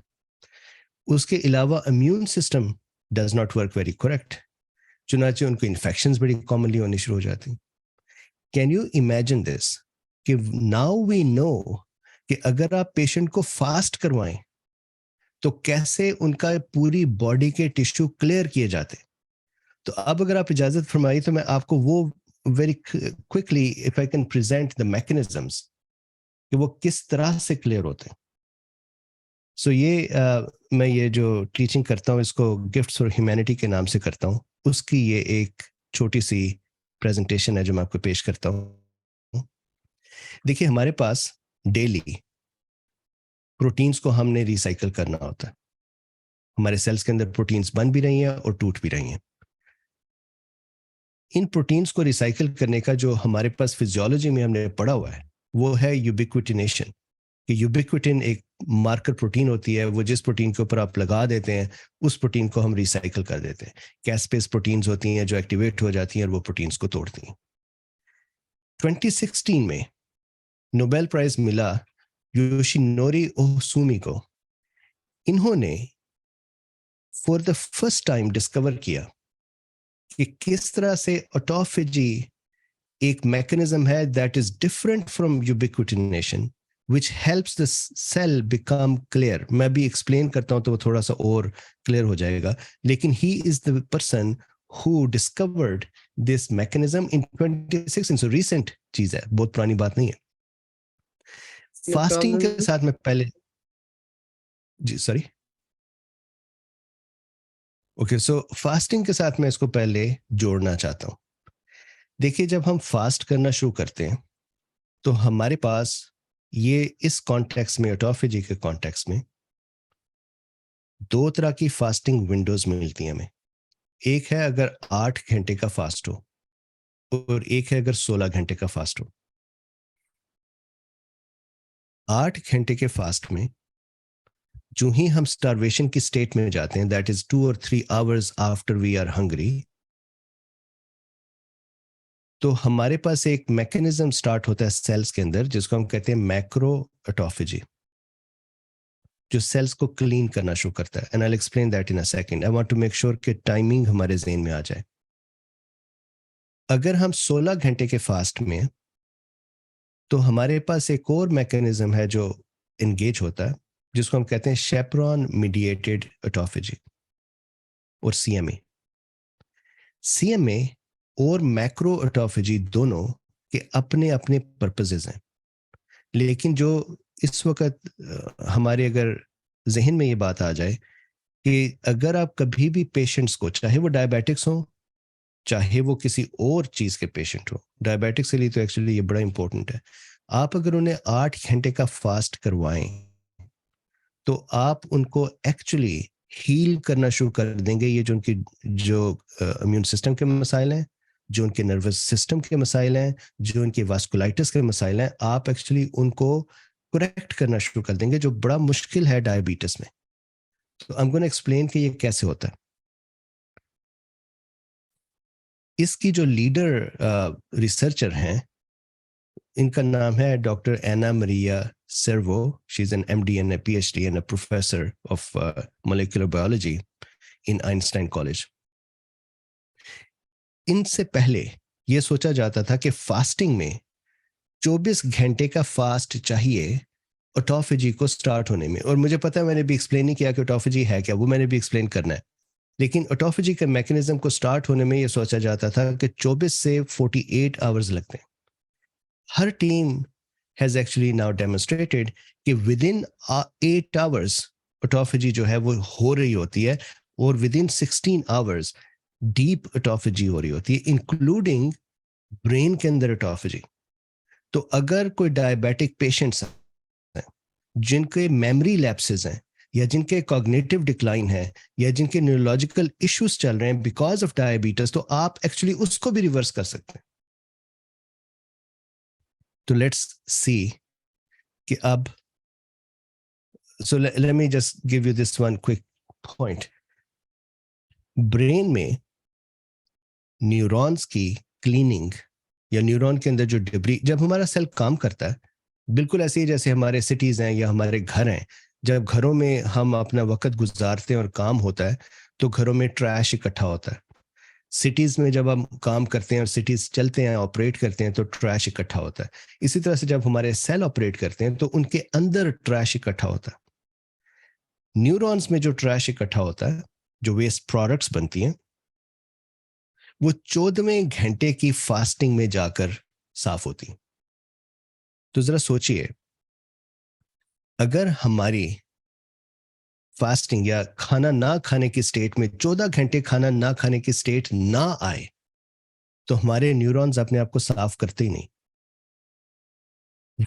उसके अलावा immune system does not work very correct, चुनाचे उनको इन्फेक्शंस बड़ी कॉमनली होनी शुरू हो जाती हैं। कैन यू इमेजिन दिस कि नाउ वी नो कि अगर आप पेशेंट को फास्ट करवाएं तो कैसे उनका पूरी बॉडी के टिश्यू क्लियर किए जाते। तो अब अगर आप इजाजत फरमाई तो मैं आपको वो very quickly if I can present the mechanisms कि वो किस तरह से क्लियर होते हैं। सो मैं ये जो टीचिंग करता हूँ इसको गिफ्ट्स फॉर ह्यूमैनिटी के नाम से करता हूँ, उसकी ये एक छोटी सी प्रेजेंटेशन है जो मैं आपको पेश करता हूँ। देखिए हमारे पास डेली प्रोटीन्स को हमने रिसाइकल करना होता है, हमारे सेल्स के अंदर प्रोटीन्स बन भी रही हैं और टूट भी रही हैं। इन प्रोटीन्स को रिसाइकल करने का जो हमारे पास फिजियोलॉजी में हमने पढ़ा हुआ है वो है यूबिक्विटिनेशन, कि यूबिक्विटिन एक मार्कर प्रोटीन होती है, वो जिस प्रोटीन के ऊपर आप लगा देते हैं उस प्रोटीन को हम रिसाइकल कर देते हैं। कैस्पेस प्रोटीन्स होती हैं जो एक्टिवेट हो जाती हैं और वो प्रोटीन्स को तोड़ती हैं। 2016 में नोबेल प्राइज मिला योशिनोरी ओसुमी को। इन्होंने for the first time discover किया कि किस तरह से ऑटोफेजी एक मैकेनिज्म है that is different from ubiquitination which helps the cell become clear. मैं भी explain करता हूं तो वो थोड़ा सा और clear हो जाएगा, लेकिन he is the person who discovered this mechanism in 2016, so recent चीज है, बहुत पुरानी बात नहीं है। फास्टिंग के साथ मैं पहले जी सॉरी ओके सो फास्टिंग के साथ मैं इसको पहले जोड़ना चाहता हूं। देखिए जब हम फास्ट करना शुरू करते हैं तो हमारे पास ये इस कॉन्टेक्स्ट में ऑटोफेजी के कॉन्टेक्स्ट में दो तरह की फास्टिंग विंडोज मिलती हैं हमें। एक है अगर 8 घंटे का फास्ट हो और एक है अगर 16 घंटे का फास्ट हो। 8 घंटे के फास्ट में जो ही हम स्टार्वेशन की स्टेट में जाते हैं, that is 2 or 3 hours after we are hungry, तो हमारे पास एक मैकेनिज्म स्टार्ट होता है सेल्स के अंदर जिसको हम कहते हैं मैक्रो ऑटोफेजी, जो सेल्स को क्लीन करना शुरू करता है। And I will explain that in a second. I want to make sure कि टाइमिंग हमारे ज़हन में आ जाए। अगर हम 16 घंटे के फास्ट में, तो हमारे पास एक और मैकेनिज्म है जो एंगेज होता है जिसको हम कहते हैं शेपरॉन मीडिएटेड ऑटोफेजी और सीएमए। सीएमए और मैक्रो ऑटोफेजी दोनों के अपने अपने पर्पसेस हैं, लेकिन जो इस वक्त हमारे अगर जहन में ये बात आ जाए कि अगर आप कभी भी पेशेंट्स को, चाहे वो डायबिटिक्स हो चाहे वो किसी और चीज के पेशेंट हो, डायबिटिक्स के लिए तो एक्चुअली ये बड़ा इंपॉर्टेंट है, आप अगर उन्हें 8 घंटे का फास्ट करवाएं तो आप उनको एक्चुअली हील करना शुरू कर देंगे। ये जो उनकी जो इम्यून सिस्टम के मसाइल हैं, जो उनके नर्वस सिस्टम के मसाइल हैं, जो उनके वास्कुलाइटिस के मसाइल हैं, आप एक्चुअली उनको करेक्ट करना शुरू कर देंगे, जो बड़ा मुश्किल है डायबिटीज में। तो आई एम गोना एक्सप्लेन कि ये कैसे होता है। इसकी जो लीडर रिसर्चर हैं, इनका नाम है doctor Ana Maria Cuervo. She is an MD and a PhD and a professor of molecular biology. in Einstein College. इनसे पहले ये सोचा जाता था कि फास्टिंग में 24 घंटे का फास्ट चाहिए ऑटोफेजी को स्टार्ट होने में। और मुझे पता है, मैंने भी एक्सप्लेन नहीं किया कि ऑटोफेजी है क्या, वो मैंने भी एक्सप्लेन करना है। लेकिन ऑटोफेजी के मैकेनिज्म को स्टार्ट होने में ये सोचा जाता था कि 24 से 48 आवर्स लगते हैं। हर team has actually now demonstrated कि विद इन 8 आवर्स ऑटोफेजी जो है वो हो रही होती है, और within 16 hours deep autophagy हो रही होती है, इंक्लूडिंग ब्रेन के अंदर ऑटोफेजी। तो अगर कोई डायबिटिक पेशेंट्स हैं जिनके मेमोरी लैप्सेस हैं, या जिनके कॉग्निटिव डिक्लाइन है, या जिनके न्यूरोलॉजिकल इश्यूज चल रहे हैं बिकॉज ऑफ डायबिटीज, तो आप एक्चुअली उसको भी रिवर्स कर सकते हैं। तो लेट्स सी कि अब, so let me just give you this one quick point. Brain में न्यूरॉन्स की क्लीनिंग, या न्यूरॉन के अंदर जो डिब्री, जब हमारा सेल काम करता है, बिल्कुल ऐसे ही जैसे हमारे सिटीज हैं या हमारे घर हैं, जब घरों में हम अपना वक्त गुजारते हैं और काम होता है तो घरों में ट्रैश इकट्ठा होता है। सिटीज में जब हम काम करते हैं और सिटीज चलते हैं, ऑपरेट करते हैं, तो ट्रैश इकट्ठा होता है। इसी तरह से जब हमारे सेल ऑपरेट करते हैं तो उनके अंदर ट्रैश इकट्ठा होता है। न्यूरॉन्स में जो ट्रैश इकट्ठा होता है, जो वेस्ट प्रोडक्ट्स बनती हैं, वो 14वें घंटे की फास्टिंग में जाकर साफ होती। तो जरा सोचिए, अगर हमारी फास्टिंग या खाना ना खाने की स्टेट में 14 घंटे खाना ना खाने की स्टेट ना आए, तो हमारे न्यूरॉन्स अपने आप को साफ करते ही नहीं।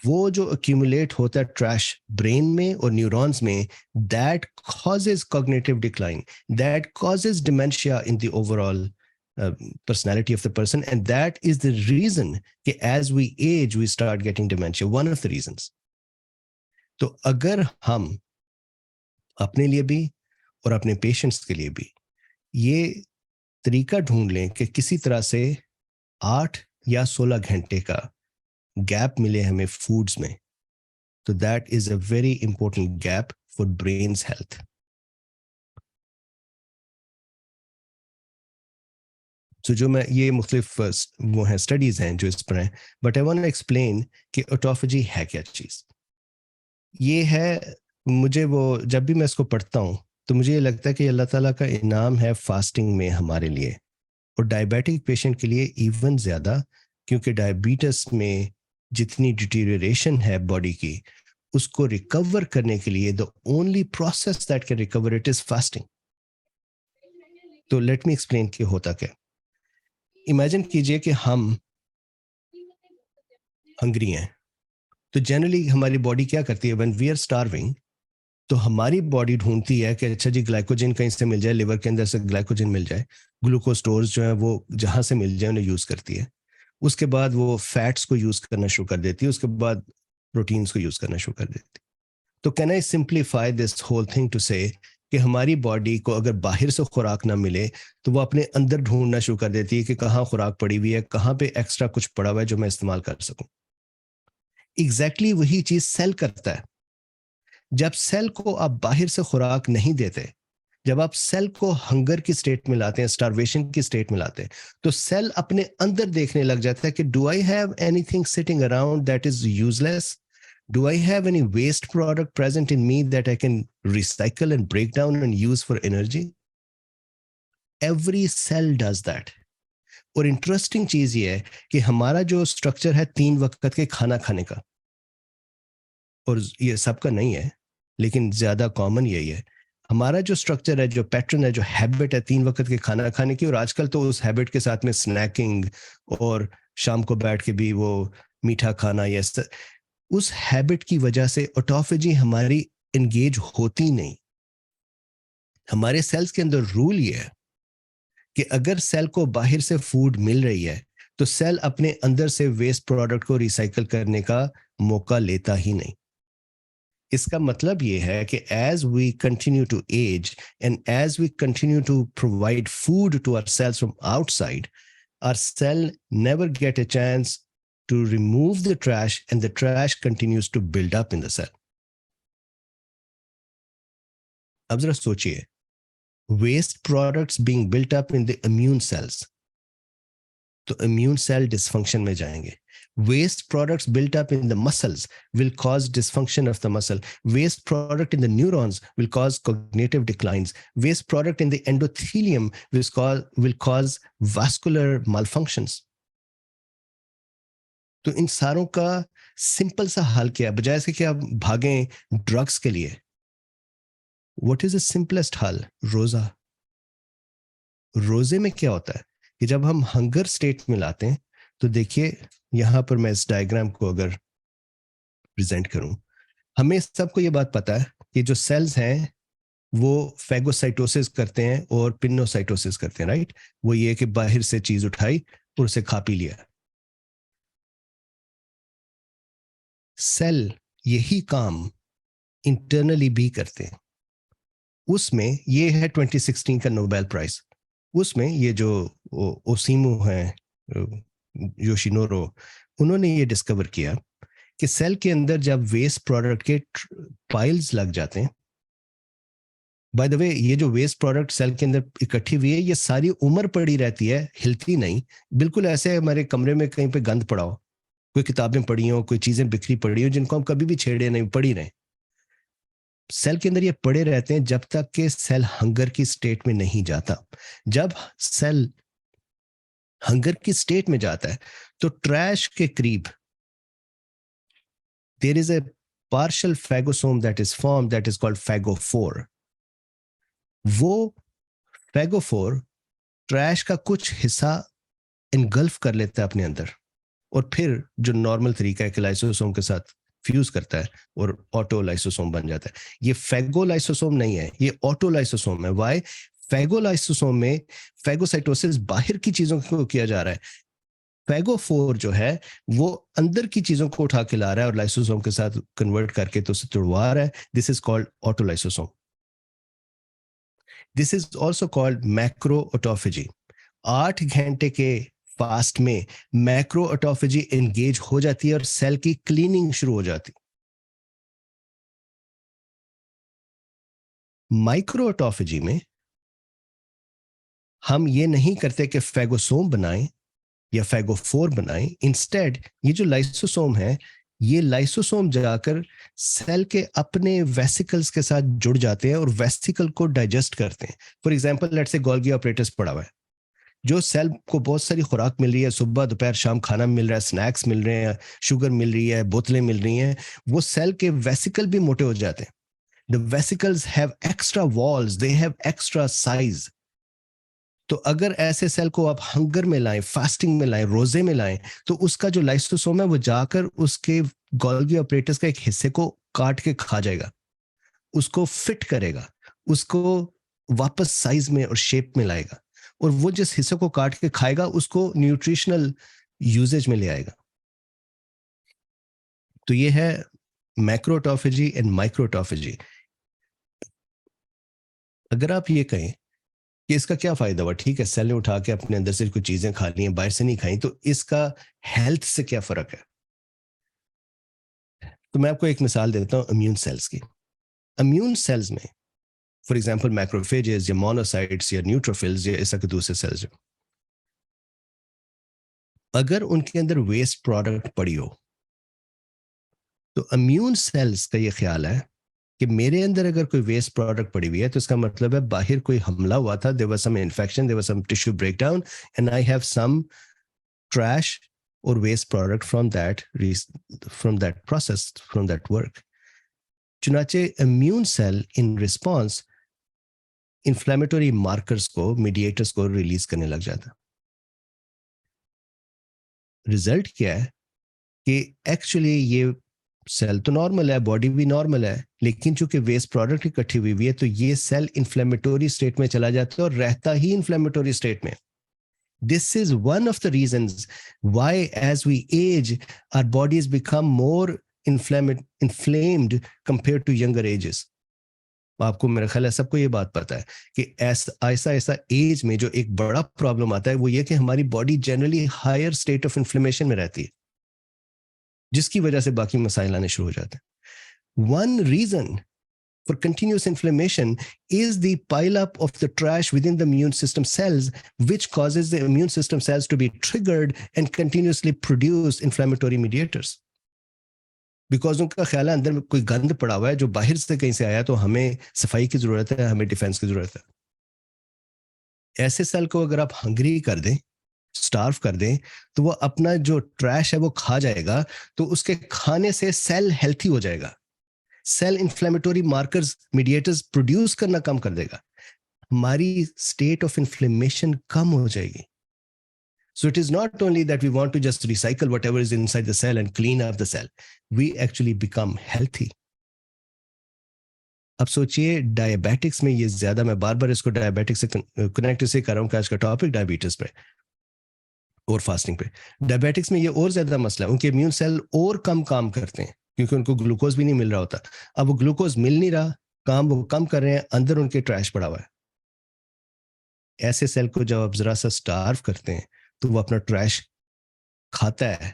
वो जो एक्यूमुलेट होता है ट्रैश ब्रेन में और न्यूरॉन्स में, that causes cognitive decline, that causes dementia in the overall personality of the person, and that is the reason that as we age we start getting dementia, one of the reasons. तो अगर हम अपने लिए भी और अपने पेशेंट्स के लिए भी ये तरीका ढूंढ लें कि किसी तरह से 8 या 16 घंटे का गैप मिले हमें फूड्स में, तो that is a very important gap for brains health. तो जो मैं ये मुख्तलिफ वो हैं स्टडीज हैं जो इस पर हैं, but I want to explain कि ऑटोफेजी है क्या चीज़। ये है, मुझे वो जब भी मैं इसको पढ़ता हूँ तो मुझे ये लगता है कि अल्लाह ताला का इनाम है फास्टिंग में हमारे लिए, और डायबिटिक पेशेंट के लिए इवन ज़्यादा, क्योंकि डायबिटीज में जितनी डिटीरियरेशन है बॉडी की, उसको रिकवर करने के लिए the only process that can recover it is fasting. तो लेट मी एक्सप्लेन कि होता क्या। इमेजिन कीजिए कि हम हंग्री हैं, तो जनरली हमारी बॉडी क्या करती है, व्हेन वी आर स्टार्विंग, तो हमारी बॉडी ढूंढती है कि अच्छा जी ग्लाइकोजन कहीं से मिल जाए, लिवर के अंदर से ग्लाइकोजन मिल जाए, ग्लूकोज स्टोर्स जो है वो जहां से मिल जाए उन्हें यूज करती है। उसके बाद वो फैट्स को यूज करना शुरू कर देती है, उसके बाद प्रोटीन्स को यूज करना शुरू कर देती है। तो can I simplify this whole thing to say कि हमारी बॉडी को अगर बाहर से खुराक ना मिले तो वो अपने अंदर ढूंढना शुरू कर देती है कि कहाँ खुराक पड़ी हुई है, कहाँ पे एक्स्ट्रा कुछ पड़ा हुआ है जो मैं इस्तेमाल कर सकूं। एग्जैक्टली वही चीज सेल करता है। जब सेल को आप बाहर से खुराक नहीं देते, जब आप सेल को हंगर की स्टेट में लाते हैं, स्टारवेशन की स्टेट में लाते हैं, तो सेल अपने अंदर देखने लग जाता है कि do I have anything sitting around that is useless, do I have any waste product present in me that I can recycle and break down and use for energy? Every cell does that. और इंटरेस्टिंग चीज ये है कि हमारा जो स्ट्रक्चर है 3 वक्त के खाना खाने का, और ये सबका नहीं है लेकिन ज्यादा कॉमन यही है, हमारा जो स्ट्रक्चर है, जो पैटर्न है, जो हैबिट है 3 वक्त के खाना खाने की, और आजकल तो उस हैबिट के साथ में स्नैकिंग और शाम को बैठ के भी वो मीठा खाना, ये उस हैबिट की वजह से ऑटोफेजी हमारी एंगेज होती नहीं। हमारे सेल्स के अंदर रूल ये है कि अगर सेल को बाहर से फूड मिल रही है तो सेल अपने अंदर से वेस्ट प्रोडक्ट को रिसाइकल करने का मौका लेता ही नहीं। इसका मतलब ये है कि as we continue to age and as we continue to provide food to our cells from outside, our cell never get a chance to remove the trash, and the trash continues to build up in the cell. अब जरा सोचिए, waste products being built up in the immune cells. तो immune cell dysfunction में जाएंगे. Waste products built up in the muscles will cause dysfunction of the muscle. Waste product in the neurons will cause cognitive declines. Waste product in the endothelium will cause vascular malfunctions. तो इन सारों का सिंपल सा हल क्या है, बजाय इसके कि आप भागें ड्रग्स के लिए. What is the simplest हल? रोजा. रोजे में क्या होता है कि जब हम हंगर स्टेट में लाते हैं, तो देखिए यहां पर मैं इस डायग्राम को अगर प्रेजेंट करूं, हमें सबको ये बात पता है कि जो सेल्स हैं वो फैगोसाइटोसिस करते हैं और पिनोसाइटोसिस करते हैं, राइट. वो ये कि बाहर से चीज उठाई और उसे खा पी लिया. सेल यही काम इंटरनली भी करते हैं. उसमें ये है 2016 का नोबेल प्राइज. उसमें ये जो ओसिमो है, योशिनोरो, उन्होंने ये डिस्कवर किया कि सेल के अंदर जब वेस्ट प्रोडक्ट के पाइल्स लग जाते हैं, बाय द वे ये जो वेस्ट प्रोडक्ट सेल के अंदर इकट्ठी हुई है, ये सारी उम्र पड़ी रहती है, हिलती नहीं. बिल्कुल ऐसे हमारे कमरे में कहीं पे गंद पड़ा हो, कोई किताबें पड़ी हो, कोई चीजें बिखरी पड़ी हो जिनको हम कभी भी छेड़े नहीं, पड़ी रहे. सेल के अंदर ये पड़े रहते हैं जब तक कि सेल हंगर की स्टेट में नहीं जाता. जब सेल हंगर की स्टेट में जाता है तो ट्रैश के करीब there is a partial phagosome that is form that is called phagophore. वो फैगोफोर ट्रैश का कुछ हिस्सा इनगल्फ कर लेता है अपने अंदर, और फिर जो नॉर्मल तरीका है कि लाइसोसोम के साथ फ्यूज करता है और ऑटोलाइसोसोम बन जाता है. ये फैगोलाइसोसोम नहीं है, ये ऑटोलाइसोसोम है. व्हाई? फैगोलाइसोसोम में फैगोसाइटोसिस बाहर की चीजों को किया जा रहा है. फैगोफोर जो है वो अंदर की चीजों को उठा के ला रहा है और लाइसोसोम के साथ कन्वर्ट करके तो उसे तोड़वा रहा है. This is called autolysosome. This is also called macro autophagy. 8 घंटे के फास्ट में मैक्रो ऑटोफेजी एंगेज हो जाती है और सेल की क्लीनिंग शुरू हो जाती. माइक्रो ऑटोफेजी में हम ये नहीं करते कि फैगोसोम बनाएं या फैगोफोर बनाएं. इंस्टेड ये जो लाइसोसोम है, ये लाइसोसोम जाकर सेल के अपने वेसिकल्स के साथ जुड़ जाते हैं और वेसिकल को डाइजेस्ट करते हैं. For example let's say Golgi apparatus पड़ा हुआ है, जो सेल को बहुत सारी खुराक मिल रही है, सुबह दोपहर शाम खाना मिल रहा है, स्नैक्स मिल रहे हैं, शुगर मिल रही है, बोतलें मिल रही हैं, वो सेल के वेसिकल भी मोटे हो जाते हैं. The vesicles have extra walls, they have extra size. तो अगर ऐसे सेल को आप हंगर में लाएं, फास्टिंग में लाएं, रोजे में लाएं, तो उसका जो लाइसोसोम है वो जाकर उसके गोल्गी ऑपरेटस का एक हिस्से को काट के खा जाएगा, उसको फिट करेगा, उसको वापस साइज में और शेप में लाएगा, और वो जिस हिस्से को काट के खाएगा उसको न्यूट्रिशनल यूजेज में ले आएगा. तो ये है मैक्रोऑटोफेजी एंड माइक्रोऑटोफेजी. अगर आप ये कहें कि इसका क्या फायदा हुआ, ठीक है सेल ने उठा के अपने अंदर से कुछ चीजें खा ली हैं, बाहर से नहीं खाई, तो इसका हेल्थ से क्या फर्क है? तो मैं आपको एक मिसाल देता हूं इम्यून सेल्स की. इम्यून सेल्स में फॉर एग्जांपल मैक्रोफेजेस या मोनोसाइट्स या न्यूट्रोफिल्स या ऐसा के दूसरे सेल्स, अगर उनके अंदर वेस्ट प्रोडक्ट पड़ी हो, तो इम्यून सेल्स का ये ख्याल है कि मेरे अंदर अगर कोई वेस्ट प्रोडक्ट पड़ी हुई है तो इसका मतलब है बाहर कोई हमला हुआ था, there was some infection, there was some tissue breakdown, and I have some trash or waste product from that process, from that work. चुनाचे immune cell in response inflammatory markers को, mediators को रिलीज करने लग जाता. रिजल्ट क्या है कि एक्चुअली ये सेल तो नॉर्मल है, बॉडी भी नॉर्मल है, लेकिन चूंकि वेस्ट प्रोडक्ट इकट्ठी हुई है तो ये सेल इन्फ्लेमेटोरी स्टेट में चला जाता है और रहता ही इन्फ्लेमेटोरी स्टेट में. This is one of the reasons why as we age our bodies become more inflamed compared to younger ages. आपको मेरा ख्याल है सबको ये बात पता है कि ऐसा एज में जो एक बड़ा प्रॉब्लम आता है वो ये कि हमारी body generally higher state of inflammation में रहती है, जिसकी वजह से बाकी मसाइल आने शुरू हो जाते हैं. One reason for continuous inflammation is the pileup of the trash within the immune system cells, which causes the immune system cells to be triggered and continuously produce inflammatory mediators. Because उनका ख्याल है अंदर में कोई गंद पड़ा हुआ है जो बाहर से कहीं से आया, तो हमें सफाई की जरूरत है, हमें डिफेंस की जरूरत है. ऐसे सेल को अगर आप हंग्री कर दें, स्टार्व कर दें, तो वो अपना जो ट्रैश है वो खा जाएगा, तो उसके खाने से सेल हेल्थी हो जाएगा. Cell inflammatory markers, mediators produce करना कम कर देगा. हमारी स्टेट ऑफ इन्फ्लेमेशन कम हो जाएगी. So it is not only that we want to just recycle whatever is inside the cell and clean up the cell. We actually become healthy. अब सोचिए डायबिटिक्स में ये ज्यादा, मैं बार बार इसको डायबिटिक्स से कनेक्ट से कर रहा हूँ कि आज का टॉपिक डायबिटीज पे और फास्टिंग पे. डायबिटिक्स में ये और ज्यादा मसला है, उनके इम्यून सेल और कम काम करते हैं क्योंकि उनको ग्लूकोज भी नहीं मिल रहा होता. अब वो ग्लूकोज मिल नहीं रहा, काम वो कम कर रहे हैं, अंदर उनके ट्रैश पड़ा हुआ है. ऐसे सेल को जब आप जरा सा स्टार्व करते हैं तो वो अपना ट्रैश खाता है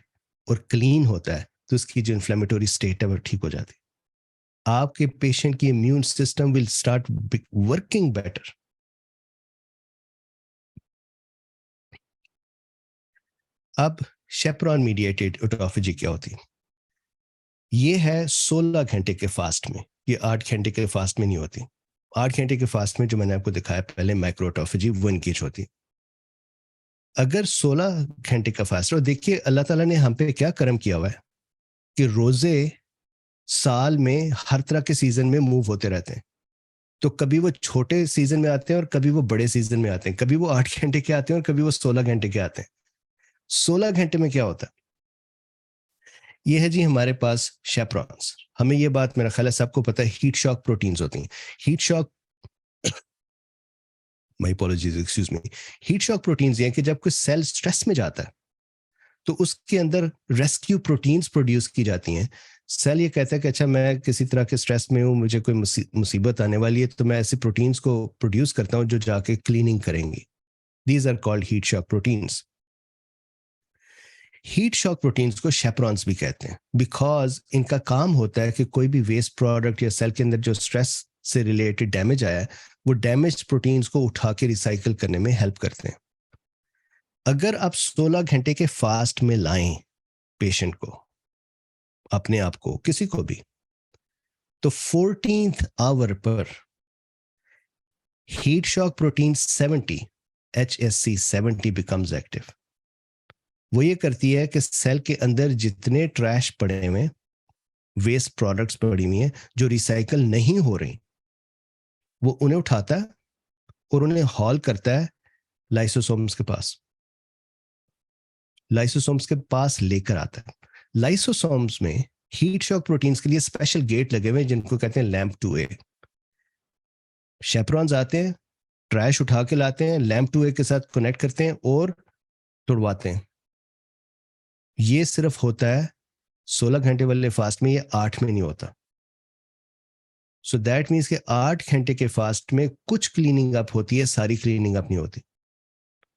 और क्लीन होता है, तो उसकी जो इन्फ्लेमेटरी स्टेट है वो ठीक हो जाती है. आपके पेशेंट की immune system will start working better. अब शेपरॉन मीडिएटेड ऑटोफेजी क्या होती है? ये है 16 घंटे के फास्ट में, ये 8 घंटे के फास्ट में नहीं होती. 8 घंटे के फास्ट में जो मैंने आपको दिखाया पहले माइक्रो ऑटोफेजी, वो इंगेज होती है. अगर 16 घंटे का फास्ट, और देखिए अल्लाह ताला ने हम पे क्या करम किया हुआ है कि रोजे साल में हर तरह के सीजन में मूव होते रहते हैं. तो कभी वो छोटे सीजन में आते हैं और कभी वो बड़े सीजन में आते हैं, कभी वो 8 घंटे के आते हैं और कभी वो 16 घंटे के आते हैं. 16 घंटे में क्या होता है? ये है जी हमारे पास शेपरॉन्स. हमें ये बात मेरा ख्याल है सबको पता है, हीट शॉक प्रोटीन्स होती हैं. Heat shock my apologies, excuse me. Heat shock proteins ये हैं कि जब कोई सेल स्ट्रेस में जाता है तो उसके अंदर रेस्क्यू प्रोटीन्स प्रोड्यूस की जाती हैं. सेल ये कहता है कि अच्छा मैं किसी तरह के स्ट्रेस में हूँ, मुझे कोई मुसीबत आने वाली है, तो मैं ऐसे प्रोटीन्स को प्रोड्यूस करता हूँ जो जाके क्लीनिंग करेंगी. These are called heat shock proteins. Heat shock proteins को शेपरॉन्स भी कहते हैं बिकॉज इनका काम होता है कि कोई भी वेस्ट प्रोडक्ट या सेल के अंदर जो स्ट्रेस से रिलेटेड डैमेज आया है, वो डैमेज प्रोटीन्स को उठा के रिसाइकल करने में हेल्प करते हैं. अगर आप 16 घंटे के फास्ट में लाएं पेशेंट को, अपने आप को, किसी को भी, तो 14th आवर पर heat shock protein 70, HSC 70 becomes active. वो ये करती है कि सेल के अंदर जितने ट्रैश पड़े हुए, वेस्ट प्रोडक्ट्स पड़ी हुई हैं जो रिसाइकल नहीं हो रही, वो उन्हें उठाता है और उन्हें हॉल करता है लाइसोसोम्स के पास. लाइसोसोम्स के पास लेकर आता है. लाइसोसोम्स में हीट शॉक प्रोटीन्स के लिए स्पेशल गेट लगे हुए हैं जिनको कहते हैं लैम्प 2A. शेपरॉन्स आते हैं, ट्रैश उठा के लाते हैं, लैम्प 2A के साथ कनेक्ट करते हैं और तोड़वाते हैं. ये सिर्फ होता है 16 घंटे वाले फास्ट में, ये 8 में नहीं होता. सो दैट मीन्स कि 8 घंटे के फास्ट में कुछ क्लीनिंग अप होती है, सारी क्लीनिंग अप नहीं होती.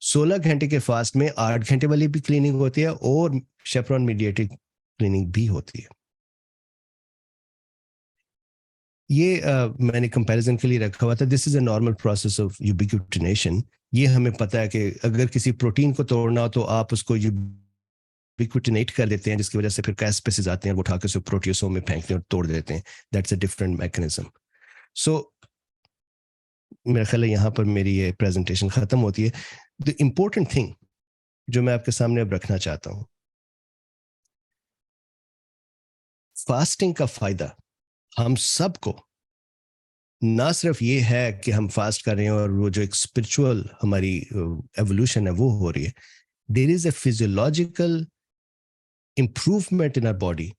16 घंटे के फास्ट में 8 घंटे वाली भी क्लीनिंग होती है और शेपरॉन मीडिएटेड क्लीनिंग भी होती है. ये मैंने कंपैरिजन के लिए रखा हुआ था. This is a normal process of ubiquitination. ये हमें पता है कि अगर किसी प्रोटीन को तोड़ना हो तो आप उसको यूबिक्विटिनेट कर देते हैं, जिसकी वजह से फिर कैस्पेसिस आते हैं, वो उठा के उसे प्रोटियोसोम में फेंकते हैं और तोड़ देते हैं. That's a different mechanism. So मेरा ख्याल है यहाँ पर मेरी ये प्रेजेंटेशन खत्म होती है. द इम्पोर्टेंट थिंग जो मैं आपके सामने अब रखना चाहता हूँ, फास्टिंग का फायदा हम सबको ना सिर्फ ये है कि हम फास्ट कर रहे हैं और वो जो एक स्पिरिचुअल हमारी एवोल्यूशन है वो हो रही है. There is a physiological improvement in our body,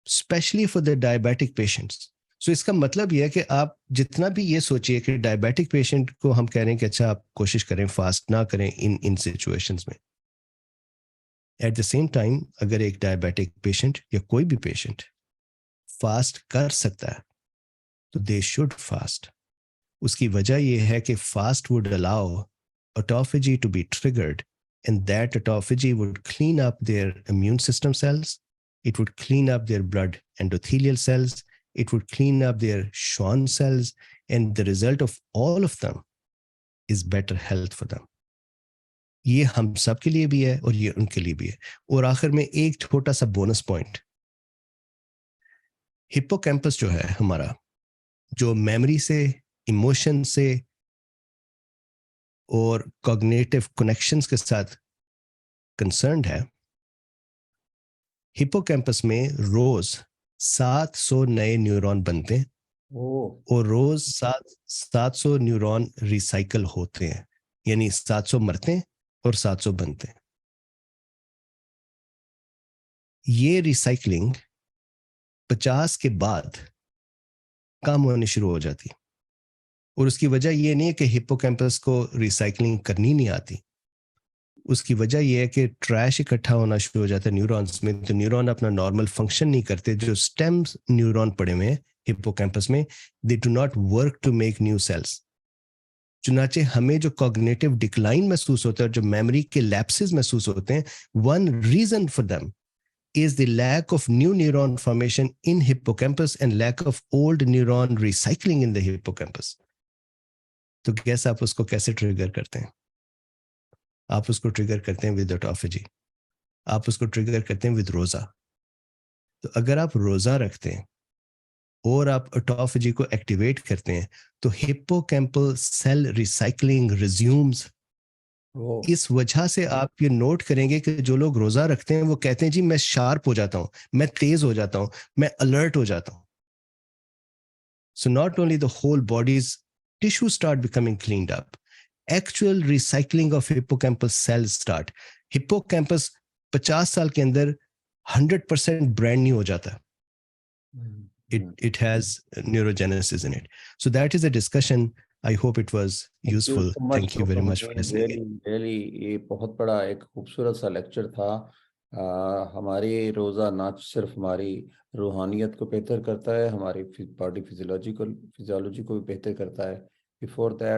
specially for the diabetic patients. So इसका मतलब ये है कि आप जितना भी ये सोचिए कि डायबिटिक पेशेंट को हम कह रहे हैं कि अच्छा आप कोशिश करें फास्ट ना करें इन सिचुएशंस में, एट द सेम टाइम अगर एक डायबिटिक पेशेंट या कोई भी पेशेंट फास्ट कर सकता है तो दे शुड फास्ट. उसकी वजह यह है कि fast would allow autophagy to be triggered, and that autophagy would clean up their immune system cells, it would clean up their blood endothelial cells, it would clean up their Schwann cells, and the result of all of them is better health for them. ये हम सब के लिए भी है और ये उनके लिए भी है. और आखिर में एक छोटा सा बोनस पॉइंट, हिप्पोकैम्पस जो है हमारा, जो मेमोरी से, इमोशन से और कॉग्निटिव कनेक्शंस के साथ कंसर्न्ड है, हिप्पोकैम्पस में रोज 700 नए न्यूरॉन बनते हैं और रोज 700 न्यूरॉन रिसाइकल होते हैं, यानी 700 मरते हैं और 700 बनते हैं. ये रिसाइकलिंग 50 के बाद कम होनी शुरू हो जाती, और उसकी वजह ये नहीं है कि हिप्पोकैम्पस को रिसाइकलिंग करनी नहीं आती. उसकी वजह यह है कि ट्रैश इकट्ठा होना शुरू हो जाता है न्यूरॉन्स में, तो न्यूरॉन अपना नॉर्मल फंक्शन नहीं करते. जो स्टेम न्यूरॉन पड़े हुए हैं हिप्पोकैम्पस में, they do not work to make new cells. चुनाचे हमें जो कॉग्निटिव डिक्लाइन महसूस होता है, जो मेमोरी के लैप्सेस महसूस होते हैं, one reason for them is the lack of new neuron formation in hippocampus and lack of old neuron recycling in the hippocampus. तो गैस आप उसको कैसे ट्रिगर करते हैं? आप उसको ट्रिगर करते हैं विद ऑटोफेजी, आप उसको ट्रिगर करते हैं विद रोजा. तो अगर आप रोजा रखते हैं और आप ऑटोफेजी को एक्टिवेट करते हैं तो हिप्पोकैम्पल सेल रिसाइकलिंग रिज्यूम्स. इस वजह से आप ये नोट करेंगे कि जो लोग रोजा रखते हैं वो कहते हैं जी मैं शार्प हो जाता हूं, मैं तेज हो जाता हूं, मैं अलर्ट हो जाता हूं. So not only the whole body's tissue start becoming cleaned up, actual recycling of hippocampal cells start. Hippocampus 50 साल के अंदर 100% ब्रांड न्यू हो जाता है. It has neurogenesis in it. So that is a discussion. I hope it was useful. Thank you very much for listening. Really, ये बहुत बड़ा एक खूबसूरत सा लेक्चर था. हमारी रोज़ा ना सिर्फ हमारी रूहानियत को बेहतर करता है, हमारी बॉडी फिजियोलॉजी को भी बेहतर करता है. Before that